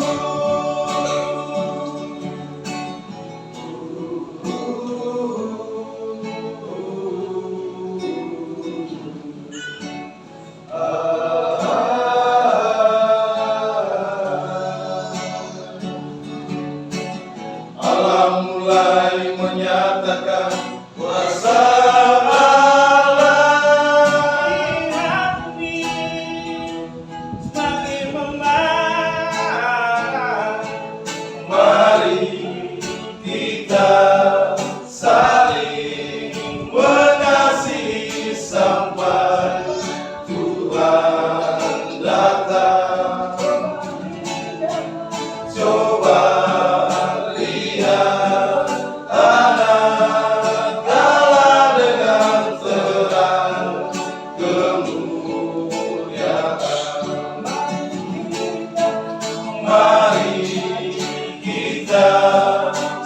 Allah mulai menyatakan kuasa Allah. Lihat bumi semakin membara, mari kita saling mengasihi sampai Tuhan datang. Coba lihat anak Allah dengan terang kemuliaan. Mari kita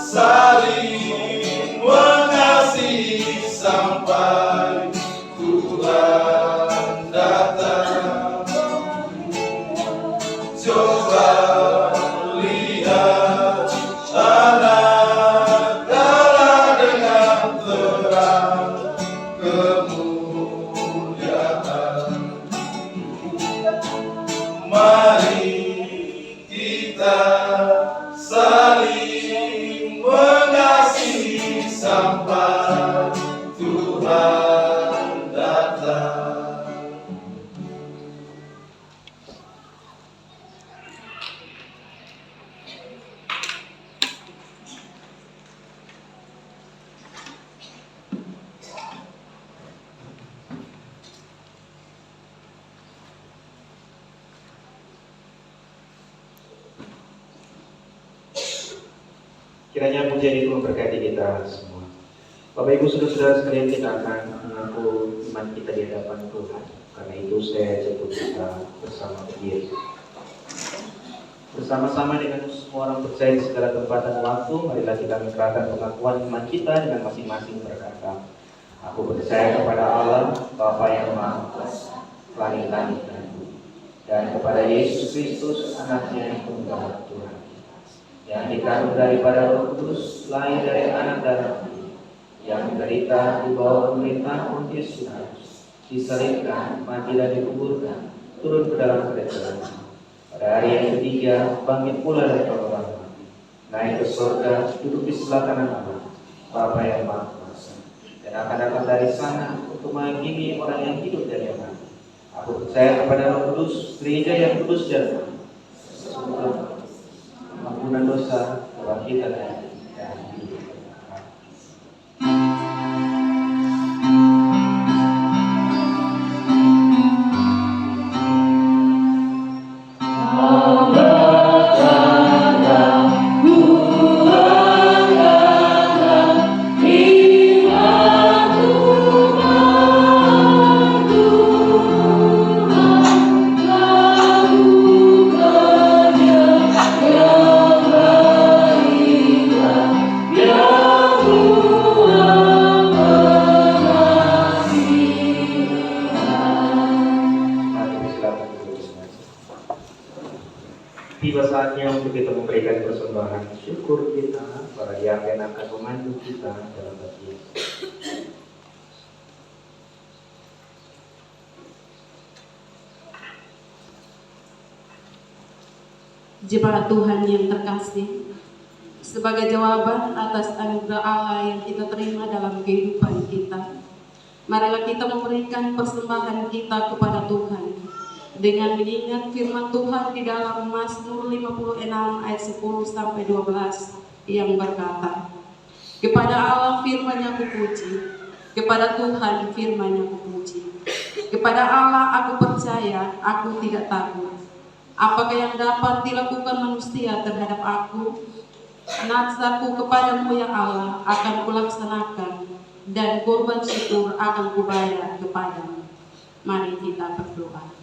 saling mengasihi sampai Tuhan datang. Coba lihat anak Allah dengan terang kemuliaan. Mari kita saling mengasihi sampai Tuhan datang. Kiranya pujian itu memberkati kita semua. Bapak Ibu saudara-saudara sekalian, kita akan mengaku iman kita di hadapan Tuhan. Karena itu saya jemput kita bersama berdiri. Bersama-sama dengan semua orang percaya di segala tempat dan waktu, marilah kita menyerahkan pengakuan iman kita dengan masing-masing berkata, aku percaya kepada Allah, Bapa yang Maha Kuasa, langit-langit dan bumi, dan kepada Yesus Kristus, Anaknya yang tunggal Tuhan, yang dikandung daripada Roh Kudus, lahir dari anak darah putih, yang menderita di bawah pemerintahan Pontius Pilatus, disalibkan, mati dan dikuburkan, turun ke dalam kerajaan. Pada hari yang ketiga, bangkit pula dari orang mati, naik ke surga, duduk di sebelah kanan Allah, Bapa yang Maha Kuasa, dan akan datang dari sana untuk menghakimi orang yang hidup dan yang mati. Aku percaya kepada Roh Kudus, gereja yang kudus dan sempurna, pengampunan dosa, kebangkitan dan hidup. Tiba saatnya untuk kita memberikan persembahan syukur kita para yang akan memandu kita dalam bagi. Jemaat Tuhan yang terkasih, sebagai jawaban atas anugerah Allah yang kita terima dalam kehidupan kita, marilah kita memberikan persembahan kita kepada Tuhan dengan mengingat firman Tuhan di dalam Mazmur 56 ayat 10 sampai 12 yang berkata, kepada Allah firman-Nya kupuji, kepada Tuhan firman-Nya kupuji, kepada Allah aku percaya, aku tidak takut. Apakah yang dapat dilakukan manusia terhadap aku? Nazarku kepadamu ya Allah akan kulaksanakan, dan korban syukur akan kubayar kepadamu. Mari kita berdoa.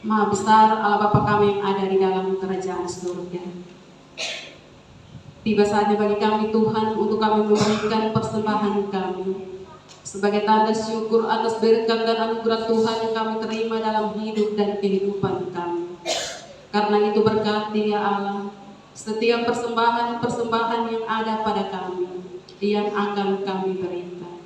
Maha besar Allah Bapa kami yang ada di dalam kerajaan surga, tiba saatnya bagi kami Tuhan untuk kami memberikan persembahan kami sebagai tanda syukur atas berkat dan anugerah Tuhan yang kami terima dalam hidup dan kehidupan kami. Karena itu berkati ya Allah setiap persembahan yang ada pada kami yang akan kami berikan.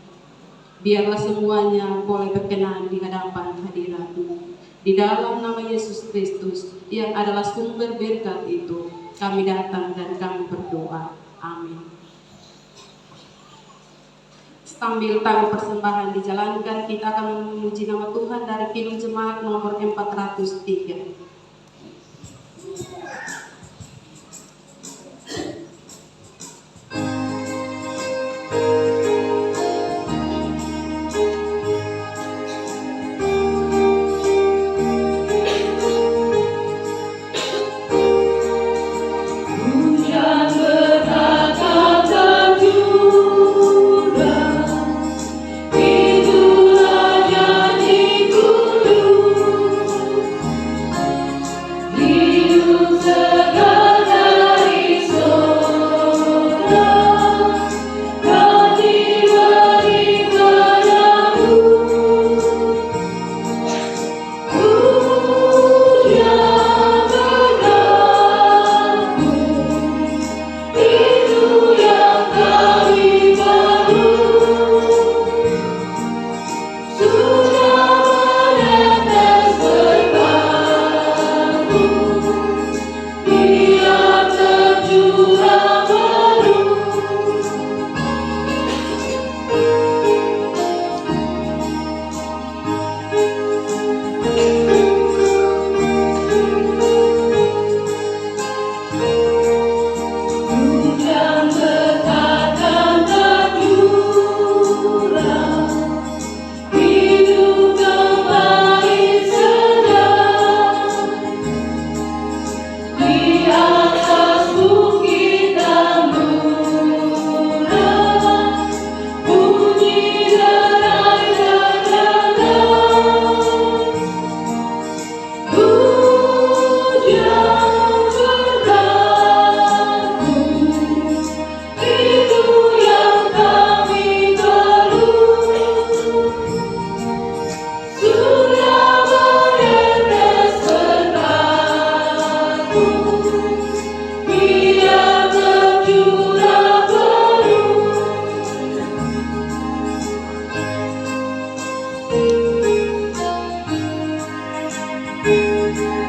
Biarlah semuanya boleh berkenan di hadapan hadirat-Mu. Di dalam nama Yesus Kristus yang adalah sumber berkat itu, kami datang dan kami berdoa. Amin. Sambil tanggung persembahan dijalankan, kita akan memuji nama Tuhan dari Kidung Jemaat nomor 403. Itulah jadi guru Tuhan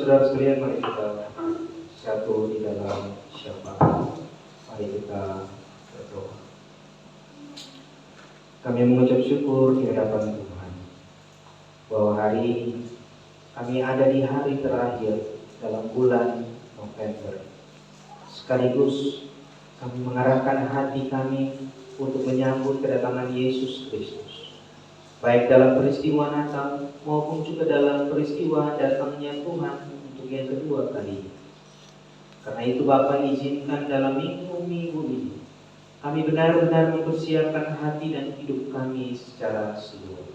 Saudara-saudara sekalian, mari kita satu di dalam syafaat. Mari kita berdoa. Kami mengucap syukur di hadapan Tuhan bahwa hari ini kami ada di hari terakhir dalam bulan November. Sekaligus kami mengarahkan hati kami untuk menyambut kedatangan Yesus Kristus, baik dalam peristiwa Natal maupun juga dalam peristiwa datangnya Tuhan untuk yang kedua kali. Karena itu Bapa, izinkan dalam minggu-minggu ini kami benar-benar mempersiapkan hati dan hidup kami secara seluruh.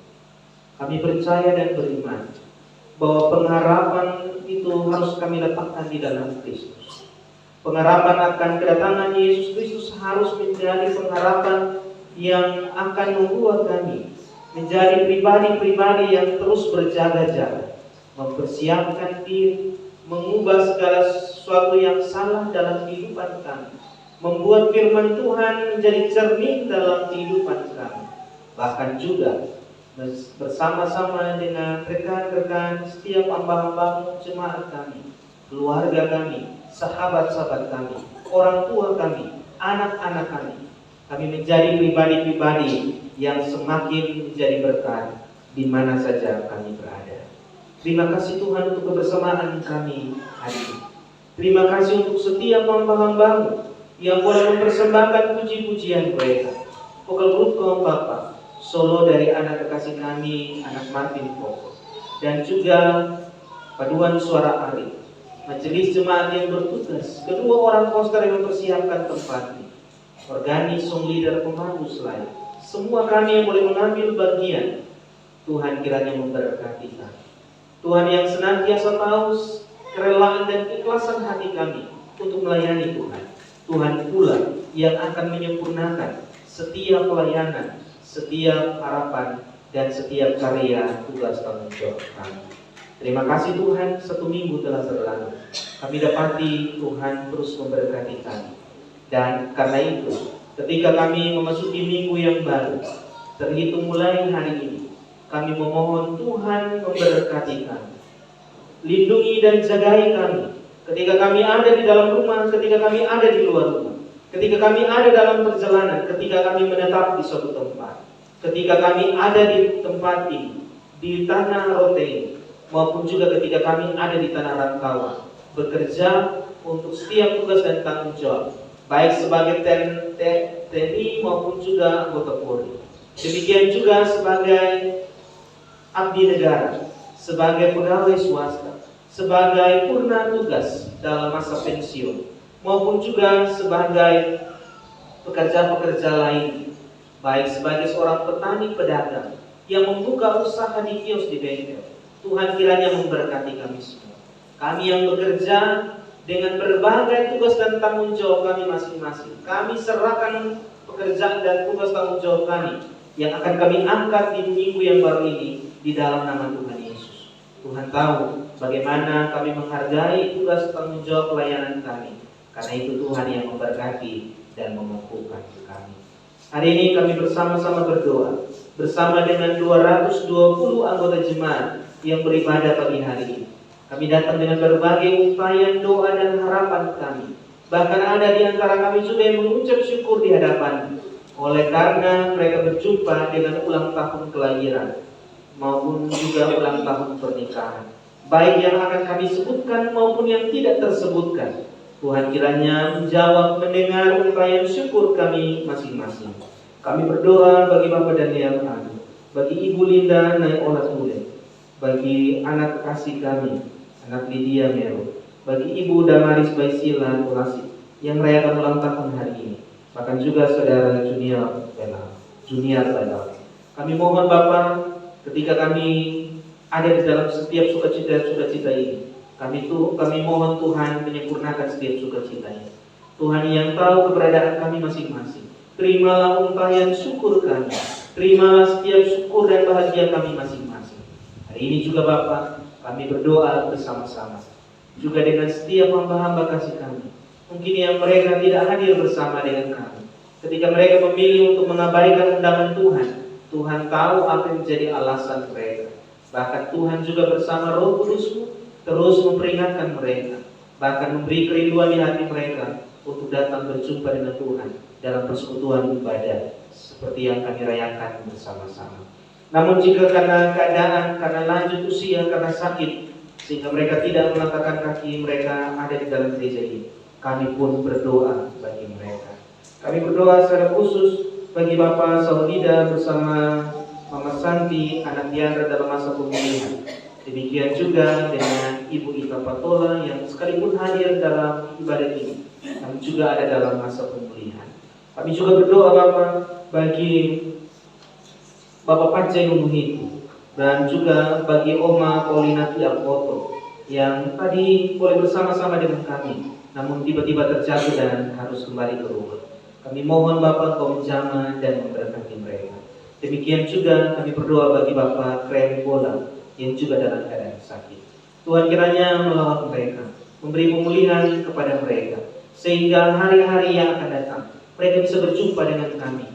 Kami percaya dan beriman bahwa pengharapan itu harus kami letakkan di dalam Kristus. Pengharapan akan kedatangan Yesus Kristus harus menjadi pengharapan yang akan membuat kami menjadi pribadi-pribadi yang terus berjaga-jaga, mempersiapkan diri, mengubah segala sesuatu yang salah dalam kehidupan kami, membuat firman Tuhan menjadi cermin dalam kehidupan kami, bahkan juga bersama-sama dengan rekan-rekan setiap hamba-hamba jemaat kami, keluarga kami, sahabat-sahabat kami, orang tua kami, anak-anak kami menjadi pribadi-pribadi yang semakin menjadi berkat di mana saja kami berada. Terima kasih Tuhan untuk kebersamaan kami hari ini. Terima kasih untuk setiap hamba-hamba-Mu yang boleh mempersembahkan puji-pujian mereka. Vokal grup kaum Bapa, solo dari anak kekasih kami, anak Martin Pokok, dan juga paduan suara Ari, majelis jemaat yang bertugas, kedua orang poster yang mempersiapkan tempat ini, organis, song leader, pemandu selain, semua kami yang boleh mengambil bagian. Tuhan kiranya memberkati kami. Tuhan yang senantiasa tahu kerelaan dan keikhlasan hati kami untuk melayani Tuhan. Tuhan pula yang akan menyempurnakan setiap pelayanan, setiap harapan, dan setiap karya tugas tanggung jawab kami. Terima kasih Tuhan, 1 minggu telah berlalu. Kami dapati Tuhan terus memberkati kami. Dan karena itu, ketika kami memasuki minggu yang baru, terhitung mulai hari ini, kami memohon Tuhan memberkati kami. Lindungi dan jagai kami ketika kami ada di dalam rumah, ketika kami ada di luar rumah, ketika kami ada dalam perjalanan, ketika kami menetap di suatu tempat, ketika kami ada di tempat ini, di tanah rote ini, maupun juga ketika kami ada di tanah rantauan, bekerja untuk setiap tugas dan tanggung jawab, baik sebagai TNI maupun juga anggota Polri. Demikian juga sebagai abdi negara, sebagai pegawai swasta, sebagai purna tugas dalam masa pensiun, maupun juga sebagai pekerja-pekerja lain, baik sebagai seorang petani pedagang yang membuka usaha di kios di bengkel. Tuhan kiranya memberkati kami semua. Kami yang bekerja dengan berbagai tugas dan tanggung jawab kami masing-masing, kami serahkan pekerjaan dan tugas tanggung jawab kami yang akan kami angkat di minggu yang baru ini di dalam nama Tuhan Yesus. Tuhan tahu bagaimana kami menghargai tugas tanggung jawab pelayanan kami. Karena itu Tuhan yang memberkati dan memampukan kami. Hari ini kami bersama-sama berdoa bersama dengan 220 anggota jemaat yang beribadah pagi hari ini. Kami datang dengan berbagai upaya doa dan harapan kami. Bahkan ada di antara kami juga yang mengucap syukur di hadapan oleh karena mereka berjumpa dengan ulang tahun kelahiran maupun juga ulang tahun pernikahan, baik yang akan kami sebutkan maupun yang tidak tersebutkan. Tuhan kiranya menjawab, mendengar ungkapan syukur kami masing-masing. Kami berdoa bagi Bapak Daniel Anu, bagi Ibu Linda Naiolat Mule, bagi anak kasih kami, anak Lydia Mero, bagi Ibu Damaris Baisila Tulasi yang merayakan ulang tahun hari ini, bahkan juga saudara Junior Bella. Kami mohon Bapak, ketika kami ada di dalam setiap sukacita ini, kami mohon Tuhan menyempurnakan setiap sukacitanya. Tuhan yang tahu keberadaan kami masing-masing, terimalah ungkapan syukur kami, terimalah setiap syukur dan bahagia kami masing-masing. Hari ini juga Bapak, kami berdoa bersama-sama juga dengan setiap hamba-hamba kasih kami, mungkin yang mereka tidak hadir bersama dengan kami, ketika mereka memilih untuk mengabaikan undangan Tuhan. Tuhan tahu apa yang menjadi alasan mereka. Bahkan Tuhan juga bersama Roh Kudus-Mu terus memperingatkan mereka, bahkan memberi kerinduan di hati mereka untuk datang berjumpa dengan Tuhan dalam persekutuan ibadah seperti yang kami rayakan bersama-sama. Namun jika karena keadaan, karena lanjut usia, karena sakit, sehingga mereka tidak melangkahkan kaki mereka ada di dalam gereja ini, kami pun berdoa bagi mereka. Kami berdoa secara khusus bagi Bapak Saudida bersama Mama Santi, anak Diandra dalam masa pemulihan. Demikian juga dengan Ibu Ita Patola yang sekalipun hadir dalam ibadah ini, namun juga ada dalam masa pemulihan. Kami juga berdoa Bapak bagi Bapak Pancai Numuhiku dan juga bagi Oma Paulina Tiapoto yang tadi boleh bersama-sama dengan kami, namun tiba-tiba terjatuh dan harus kembali ke rumah. Kami mohon Bapak Engkau menjamah dan memberkati mereka. Demikian juga kami berdoa bagi Bapak Krem Bola yang juga dalam keadaan sakit. Tuhan kiranya melawat mereka, memberi pemulihan kepada mereka, sehingga hari-hari yang akan datang mereka bisa berjumpa dengan kami,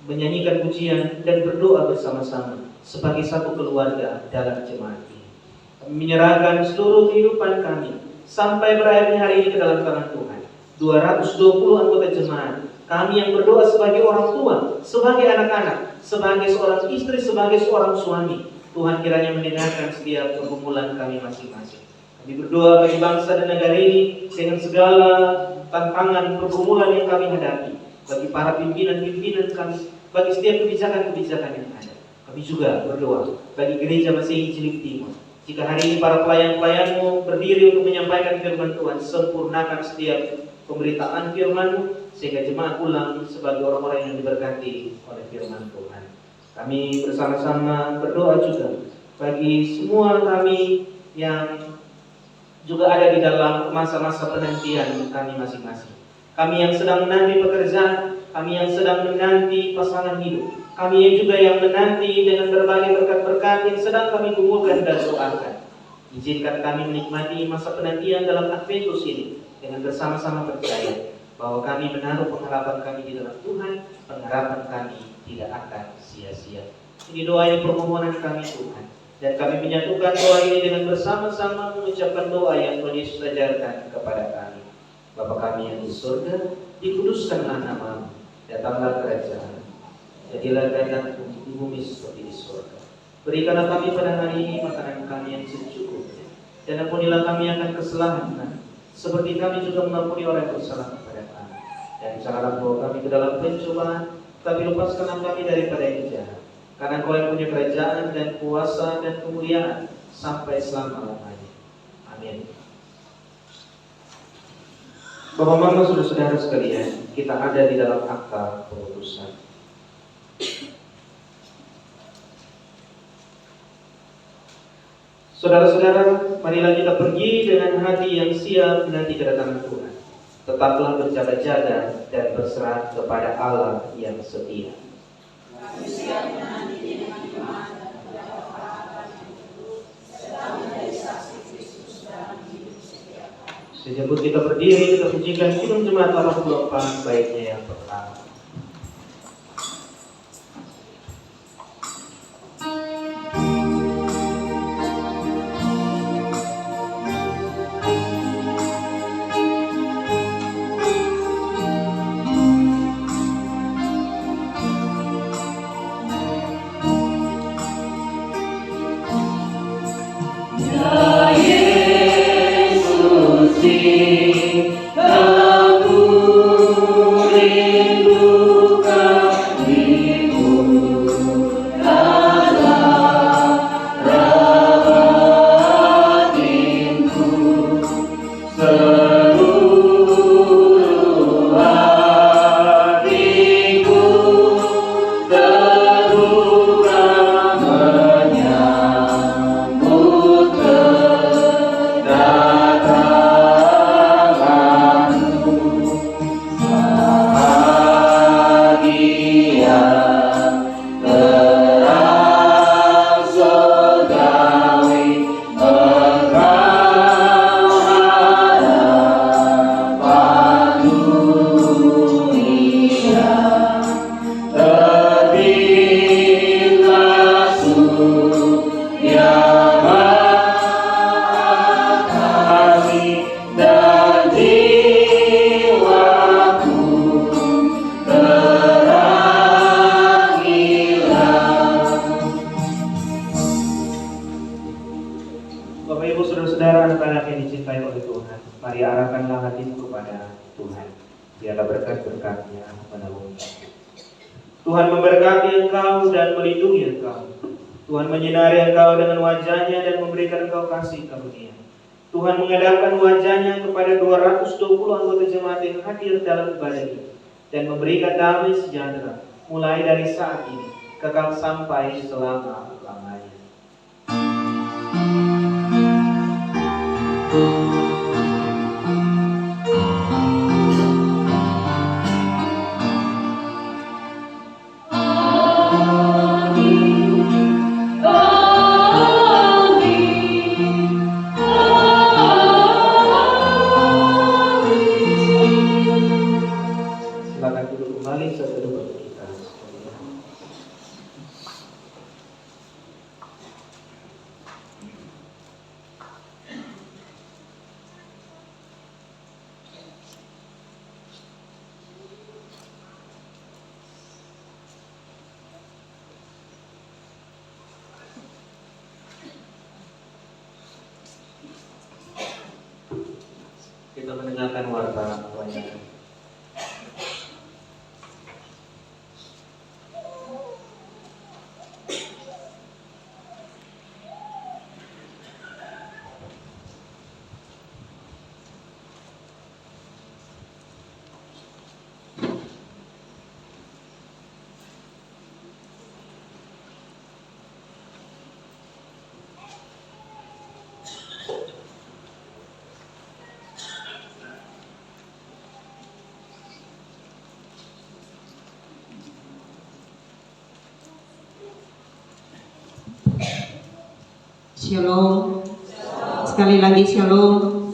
menyanyikan pujian dan berdoa bersama-sama sebagai satu keluarga dalam jemaat ini. Kami menyerahkan seluruh kehidupan kami sampai berakhirnya hari ini ke dalam tangan Tuhan. 220 anggota jemaat, kami yang berdoa sebagai orang tua, sebagai anak-anak, sebagai seorang istri, sebagai seorang suami, Tuhan kiranya mendengarkan setiap pergumulan kami masing-masing. Kami berdoa bagi bangsa dan negara ini dengan segala tantangan pergumulan yang kami hadapi, bagi para pimpinan-pimpinan kami, bagi setiap kebijakan-kebijakan yang ada. Kami juga berdoa bagi gereja Masehi Cilik Timur. Jika hari ini para pelayan-pelayanmu berdiri untuk menyampaikan firman Tuhan, sempurnakan setiap pemberitaan firman-Mu, sehingga jemaat ulang sebagai orang-orang yang diberkati oleh firman Tuhan. Kami bersama-sama berdoa juga bagi semua kami yang juga ada di dalam masa-masa penantian kami masing-masing. Kami yang sedang menanti pekerjaan, kami yang sedang menanti pasangan hidup, kami yang juga yang menanti dengan berbagai berkat-berkat yang sedang kami gumulkan dan doakan. Izinkan kami menikmati masa penantian dalam Adventus ini dengan bersama-sama percaya bahwa kami menaruh pengharapan kami di dalam Tuhan, pengharapan kami tidak akan sia-sia. Ini doa yang permohonan kami Tuhan, dan kami menyatukan doa ini dengan bersama-sama mengucapkan doa yang Tuhan Yesus ajarkan kepada kami. Bapa kami yang di surga, dikuduskanlah nama-Mu, datanglah kerajaan-Mu, jadilah kehendakmu di bumi seperti di surga. Berikanlah kami pada hari ini makanan kami yang secukupnya, dan ampunilah kami akan kesalahan kami, seperti kami juga mengampuni orang yang bersalah kepada kami. Dan janganlah bawa kami ke dalam pencobaan, tapi lepaskanlah kami daripada yang jahat. Karena Engkau yang punya kerajaan dan kuasa dan kemuliaan sampai selama-lamanya. Amin. Bapak Mama, saudara-saudara sekalian, kita ada di dalam akta pemutusan. Saudara-saudara, marilah kita pergi dengan hati yang siap menanti kedatangan Tuhan. Tetaplah berjaga-jaga dan berserah kepada Allah yang setia. Sejabut kita berdiri, kita pujikan Kidung Jemaat 84 baiknya yang pertama. Tuhan. Mari arahkanlah hatimu kepada Tuhan. Biarlah berkat-berkat-Nya menolong. Tuhan memberkati engkau dan melindungi engkau. Tuhan menyinari engkau dengan wajah-Nya dan memberikan engkau kasih karunia. Tuhan mengadakan wajah-Nya kepada 220 anggota jemaat yang hadir dalam ibadah ini dan memberikan damai sejahtera mulai dari saat ini kekal sampai selama-lamanya. Silakan duduk kembali saudara bagi kita. Kita mendengarkan warta kebanyakan. Shalom. Sekali lagi shalom.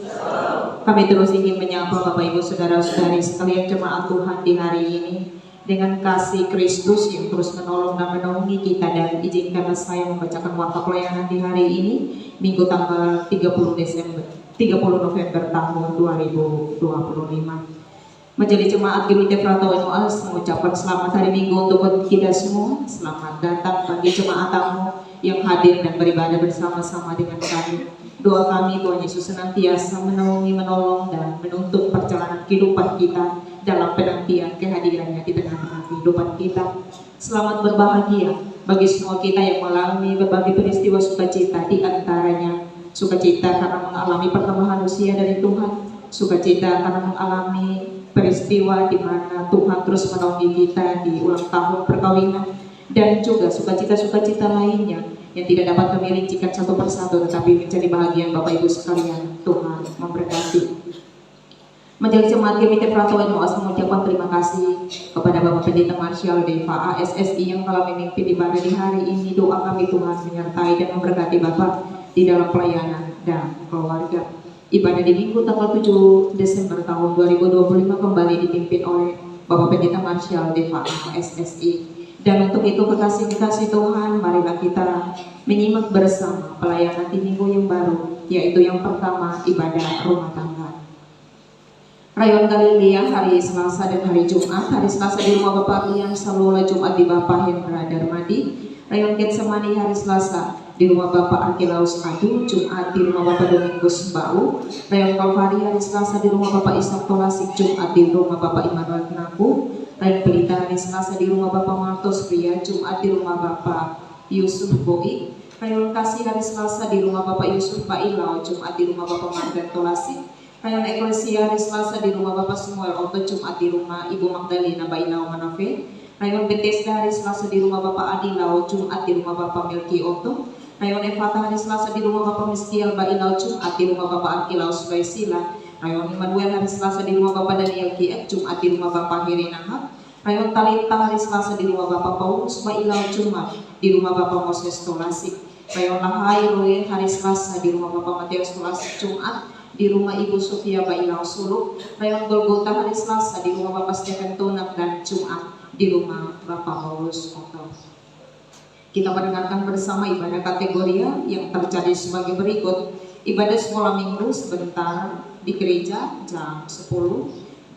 Kami terus ingin menyapa Bapak Ibu Saudara-saudari sekalian jemaat Tuhan di hari ini dengan kasih Kristus yang terus menolong dan menaungi kita, dan izinkanlah saya membacakan warta pelayanan di hari ini Minggu tanggal 30 November tahun 2025. Majelis Jemaat Gereja Fratoen Oas mengucapkan selamat hari Minggu untuk kita semua. Selamat datang bagi jemaat tamu yang hadir dan beribadah bersama-sama dengan kami. Doa kami Tuhan Yesus senantiasa menaungi, menolong, dan menuntun perjalanan kehidupan kita dalam penantian kehadirannya di tengah-tengah kehidupan kita. Selamat berbahagia bagi semua kita yang mengalami berbagai peristiwa sukacita, di antaranya sukacita karena mengalami pertambahan usia dari Tuhan, sukacita karena mengalami peristiwa di mana Tuhan terus menaungi kita di ulang tahun perkawinan, dan juga sukacita-sukacita lainnya yang tidak dapat kami rincikan satu persatu, tetapi menjadi bahagian Bapak Ibu sekalian. Tuhan memberkati. Majelis Jemaat Gereja Fratoen Oas mengucapkan terima kasih kepada Bapak Pendeta Marshall Deva ASSI yang telah memimpin ibadah di hari ini. Doa kami Tuhan menyertai dan memberkati Bapak di dalam pelayanan dan keluarga. Ibadah di Minggu tanggal 7 Desember tahun 2025 kembali dipimpin oleh Bapak Pendeta Marshall Deva ASSI. Dan untuk itu kekasih-kekasih Tuhan, marilah kita menyimak bersama pelayanan di minggu yang baru, yaitu yang pertama ibadah rumah tangga. Rayon Galilea hari Selasa dan hari Jumat. Hari Selasa di rumah Bapak Rian Salula, Jumat di Bapak Hendra Darmadi. Rayon Getsemani hari Selasa di rumah Bapak Arkilaus Adu, Jumat di rumah Bapak Domingus Bau. Rayon Kalvari hari Selasa di rumah Bapak Ishak Tolasik, Jumat di rumah Bapak Immanuel Kenaku. Rayon Pelita hari Selasa di rumah Bapak Martos Pria, Jumat di rumah Bapak Yusuf Boi. Rayon Kasih hari Selasa di rumah Bapak Yusuf Bailau, Jumat di rumah Bapak Margaret Tolasik. Rayon Eklesia hari Selasa di rumah Bapak Samuel Oto, Jumat di rumah Ibu Magdalena Bailau Manafe. Rayon Bethesda hari Selasa di rumah Bapak Adilau, Jumat di rumah Bapak Melki Oto. Rayon Efata hari Selasa di rumah Bapak Miskiel Bailau, Jumat di rumah Bapak Arkilaus Baisila. Rayon Immanuel hari Selasa di rumah Bapak Daniel Kiek, Jumat di rumah Bapak Hirinahak. Rayon Talita hari Selasa di rumah Bapak Paulus Bailau, Jumat di rumah Bapak Moses Tolasik. Rayon Lahai Roye hari Selasa di rumah Bapak Matius Tolasik, Jumat di rumah Ibu Sofia Bailau Suluk. Rayon Golgota hari Selasa di rumah Bapak Stephen Tonak, dan Jumat di rumah Bapak Paulus Oto. Kita mendengarkan bersama ibadah kategoria yang terjadi sebagai berikut. Ibadah sekolah minggu sebentar di gereja jam 10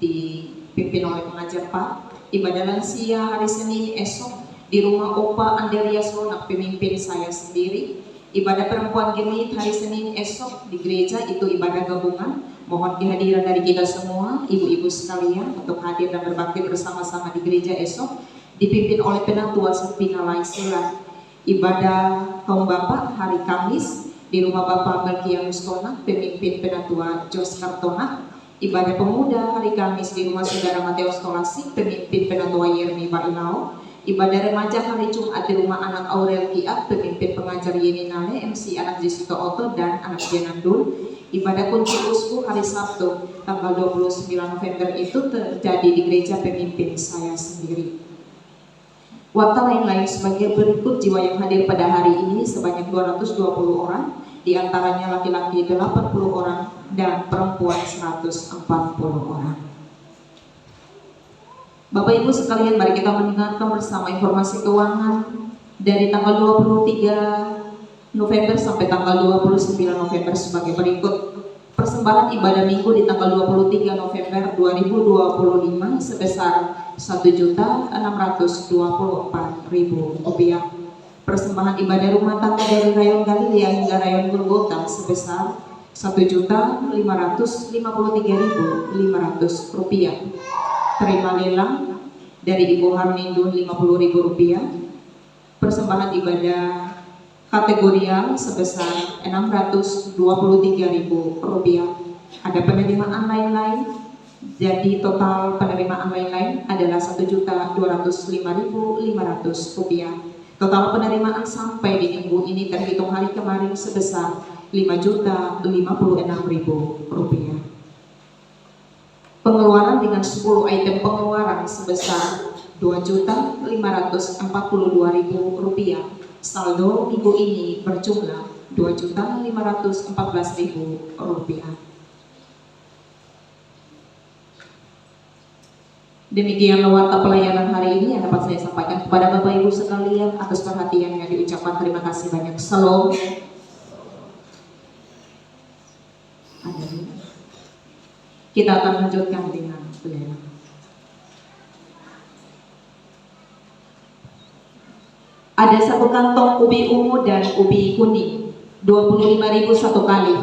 dipimpin oleh pengajar Pak. Ibadah lansia hari Senin esok di rumah Opa Andreas Lonak, pemimpin saya sendiri. Ibadah perempuan genit hari Senin esok di gereja itu ibadah gabungan Mohon kehadiran dari kita semua, ibu-ibu sekalian, untuk hadir dan berbakti bersama-sama di gereja esok, dipimpin oleh Penatua Sepina Laisila. Ibadah kaum bapak hari Kamis di rumah Bapak Melkia Mustona, pemimpin Penatua Jos Kartona. Ibadah pemuda hari Kamis di rumah Saudara Mateus Tolasi, pemimpin Penatua Yermi Bailao. Ibadah remaja hari Jumat di rumah anak Aurel Kiat, pemimpin pengajar Yeni Nale, MC anak Jessica Otto dan anak Jenandul. Ibadah kunci usku hari Sabtu tanggal 29 November itu terjadi di gereja pemimpin saya sendiri. Waktu lain-lain sebagai berikut: jiwa yang hadir pada hari ini sebanyak 220 orang, diantaranya laki-laki 80 orang dan perempuan 140 orang. Bapak Ibu sekalian, mari kita mendengarkan bersama informasi keuangan dari tanggal 23 November sampai tanggal 29 November sebagai berikut. Persembahan ibadah minggu di tanggal 23 November 2025 sebesar Rp1.624.000. Persembahan ibadah rumah tangga dari Rayon Galilea hingga Rayon Golgota sebesar Rp1.553.500. Terima lelang dari Ibu Harnindun Rp50.000. Persembahan ibadah kategorial sebesar Rp623.000. Ada penerimaan lain-lain, jadi total penerimaan lain-lain adalah Rp1.205.500. Total penerimaan sampai di minggu ini terhitung hari kemarin sebesar Rp5.056.000. Pengeluaran dengan 10 item pengeluaran sebesar Rp2.542.000. Saldo minggu ini berjumlah Rp2.514.000. Demikian warta pelayanan hari ini yang dapat saya sampaikan kepada Bapak Ibu sekalian. Atas perhatiannya diucapkan terima kasih banyak. Salam. Kita akan lanjutkan dengan pelayanan. Ada satu kantong ubi ungu dan ubi kuning, 25.000 satu kali.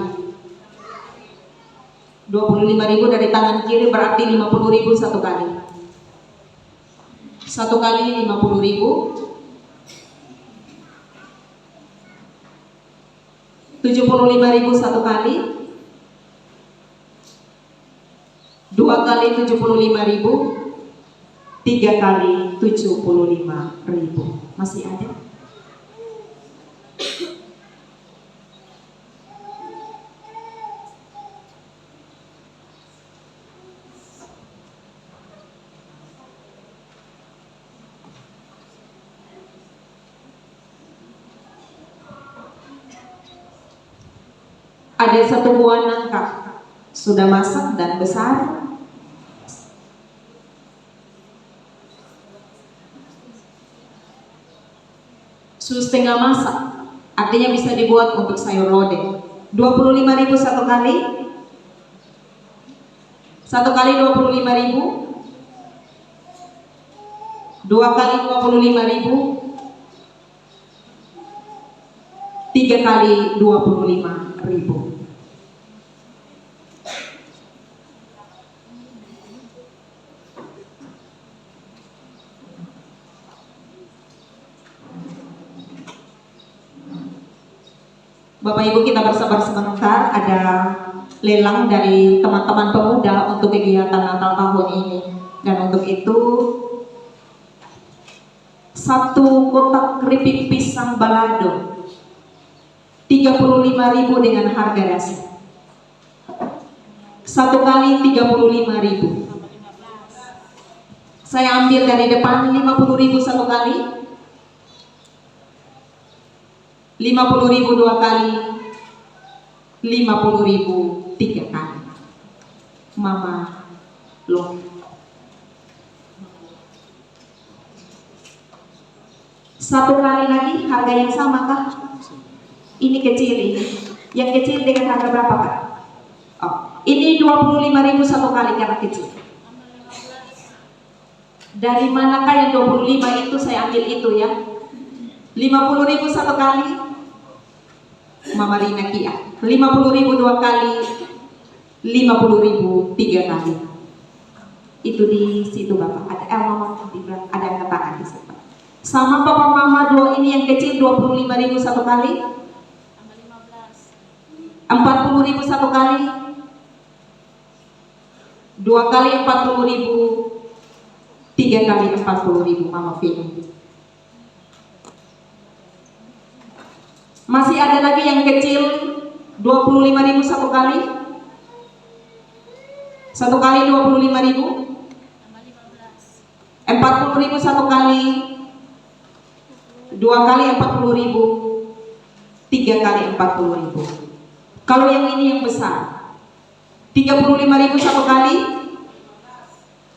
25.000 dari tangan kiri berarti 50.000 satu kali. Satu kali 50.000. 75.000 satu kali. 2 kali 75.000. 3 kali 75.000. Masih ada? Ada satu buah nangka sudah masak dan besar. Susu setengah masak, artinya bisa dibuat untuk sayur lodeh. 25.000 satu kali. Satu kali 25.000. 2 kali 25.000. 3 kali 25.000. Bapak Ibu, kita bersabar sebentar, ada lelang dari teman-teman pemuda untuk kegiatan Natal tahun ini. Dan untuk itu, 1 kotak keripik pisang balado 35.000 dengan harga dasar. 1 kali 35.000. Saya ambil dari depan 50.000 satu kali. 50.000 2 kali, 50.000 3 kali. Mama loh. 1 kali lagi harga yang sama kah? Ini kecil ini. Yang kecil dengan harga berapa kak? Oh, ini 25.000 satu kali karena kecil. Dari manakah yang 25 itu saya ambil itu ya? 50.000 satu kali. Mama Rina Kia. 50.000 2 kali, 50.000 3 kali. Itu di situ Bapak. Ada mama di belakang, ada angkat tangan di situ. Sama papa mama dua ini yang kecil 25.000 satu kali. 40.000 satu kali. 2 kali 40.000. 3 kali 40.000 Mama Vini. Masih ada lagi yang kecil 25.000 satu kali. Satu kali 25.000. 40.000 satu kali. 2 kali 40.000. 3 kali 40.000. Kalau yang ini yang besar 35.000 satu kali.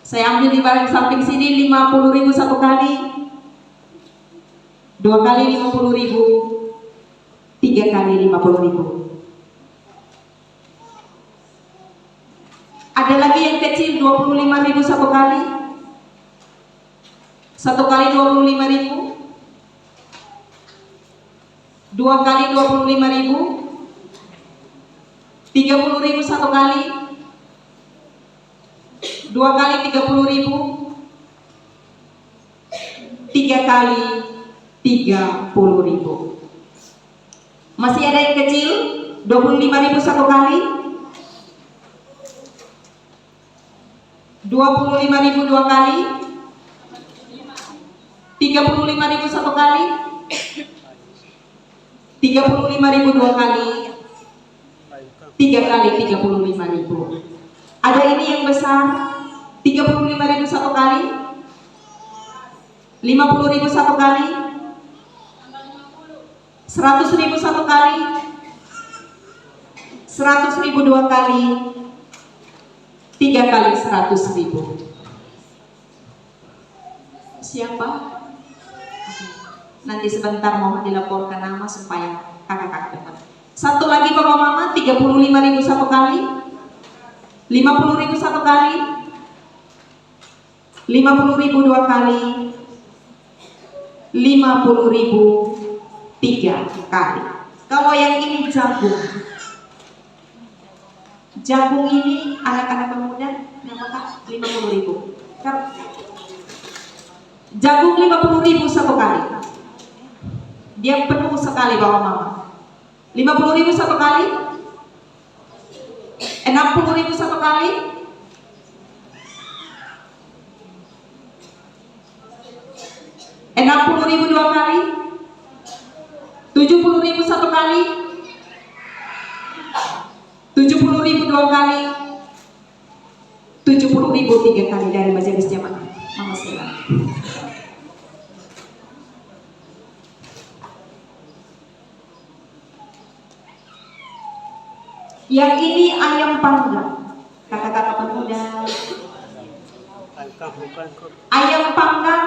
Saya ambil di bagian samping sini 50.000 satu kali. 2 kali 50.000. 3 kali 50.000. Ada lagi yang kecil 25.000 satu kali. 1 kali 25.000. 2 kali 25.000. 30.000 satu kali. 2 kali 30.000. 3 kali 30.000. Masih ada yang kecil 25.000 satu kali. 25.000 2 kali. 35.000 satu kali. 35.000 2 kali. 3 kali 35.000. Ada ini yang besar 35.000 satu kali. 50.000 satu kali. 100.000 satu kali. 100.000 2 kali. 3 kali 100.000. Siapa? Nanti sebentar mau dilaporkan nama supaya kakak-kakak dapat. Satu lagi Bapak Mama 35.000 satu kali. 50.000 satu kali. 50.000 2 kali. 50.000 3 kali. Kalau yang ini jagung. Jagung ini anak-anak pemuda berapa? 50.000. Jagung 50.000 satu kali. Dia penuh sekali Bapak Mama. 50.000 satu kali. 60.000 satu kali. 60.000 2 kali. 70.000 satu kali. 70.000 2 kali. 70.000 3 kali dari majelis jamaah. Mama silakan. Yang ini ayam panggang. Kakak-kakak pemuda. Ayam panggang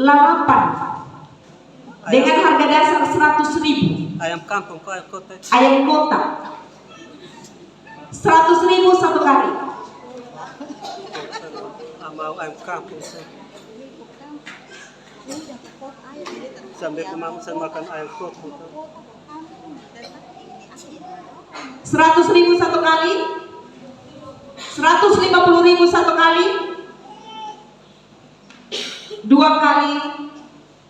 lalapan dengan harga dasar 100.000. Ayam kampung kok ayam kota? Ayam kota 100.000 satu kali. Mau ayam kampung sampai kemarin saya makan ayam kota. 100.000 satu kali. 150.000 satu kali. 2 kali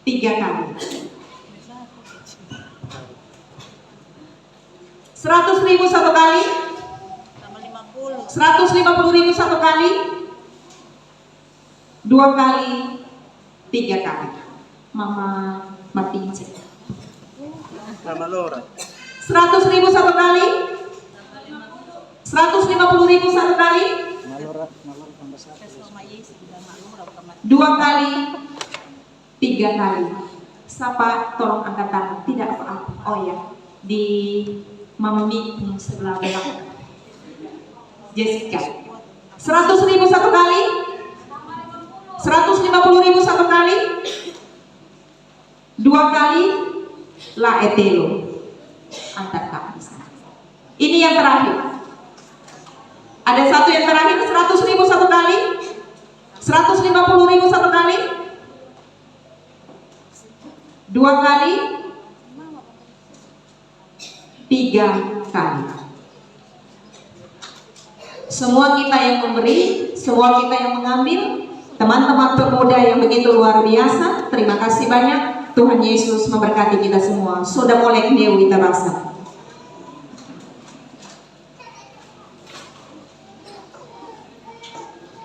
3 kali. 100.000 satu kali. 150.000 satu kali. 2 kali 3 kali. Mama Martin. Mama Lora. 100.000 satu kali. 150.000 satu kali. 2 kali 3 kali. Siapa tolong angkat tangan? Tidak apa-apa. Oh ya, di Mama Mik sebelah belakang. Jessica. 100.000 satu kali. 150.000 satu kali. 2 kali La Etelo. Angkat tangan di sana. Ini yang terakhir. Ada satu yang terakhir 100.000 satu kali. 150.000 satu kali. 2 kali. 3 kali. Semua kita yang memberi, semua kita yang mengambil, teman-teman pemuda yang begitu luar biasa, terima kasih banyak. Tuhan Yesus memberkati kita semua. Sudah mulai Dewi Tabasa.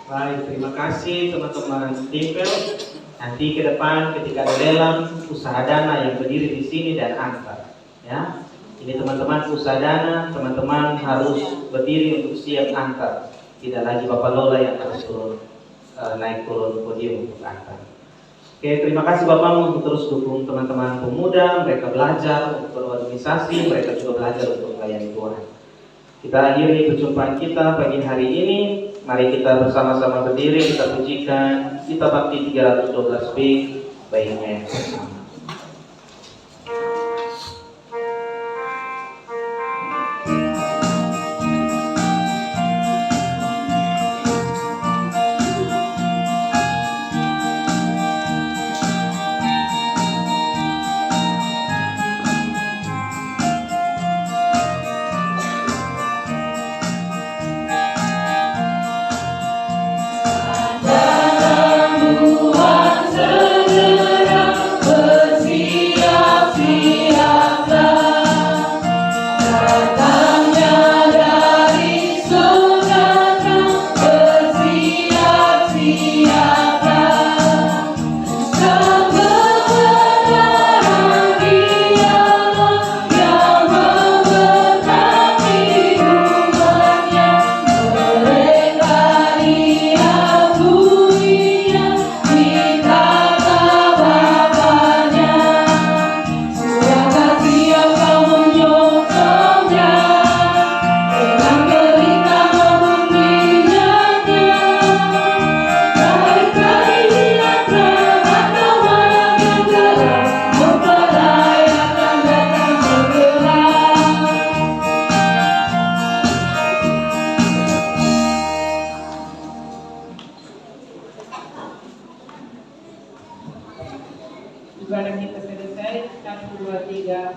Baik, terima kasih teman-teman Timpel. Nanti ke depan ketika ada lelang, usaha dana yang berdiri di sini dan antar, ya. Ini teman-teman usaha dana, teman-teman harus berdiri untuk siap antar. Tidak lagi Bapak Lola yang harus naik turun podium untuk antar. Oke, terima kasih Bapak untuk terus dukung teman-teman pemuda, mereka belajar untuk berorganisasi, mereka juga belajar untuk melayani Tuhan. Kita akhiri perjumpaan kita pagi hari ini. Mari kita bersama-sama berdiri, kita pujikan Kitab Bakti 312B, baiknya bersama. Ibadah kita selesai, 1, 2, 3.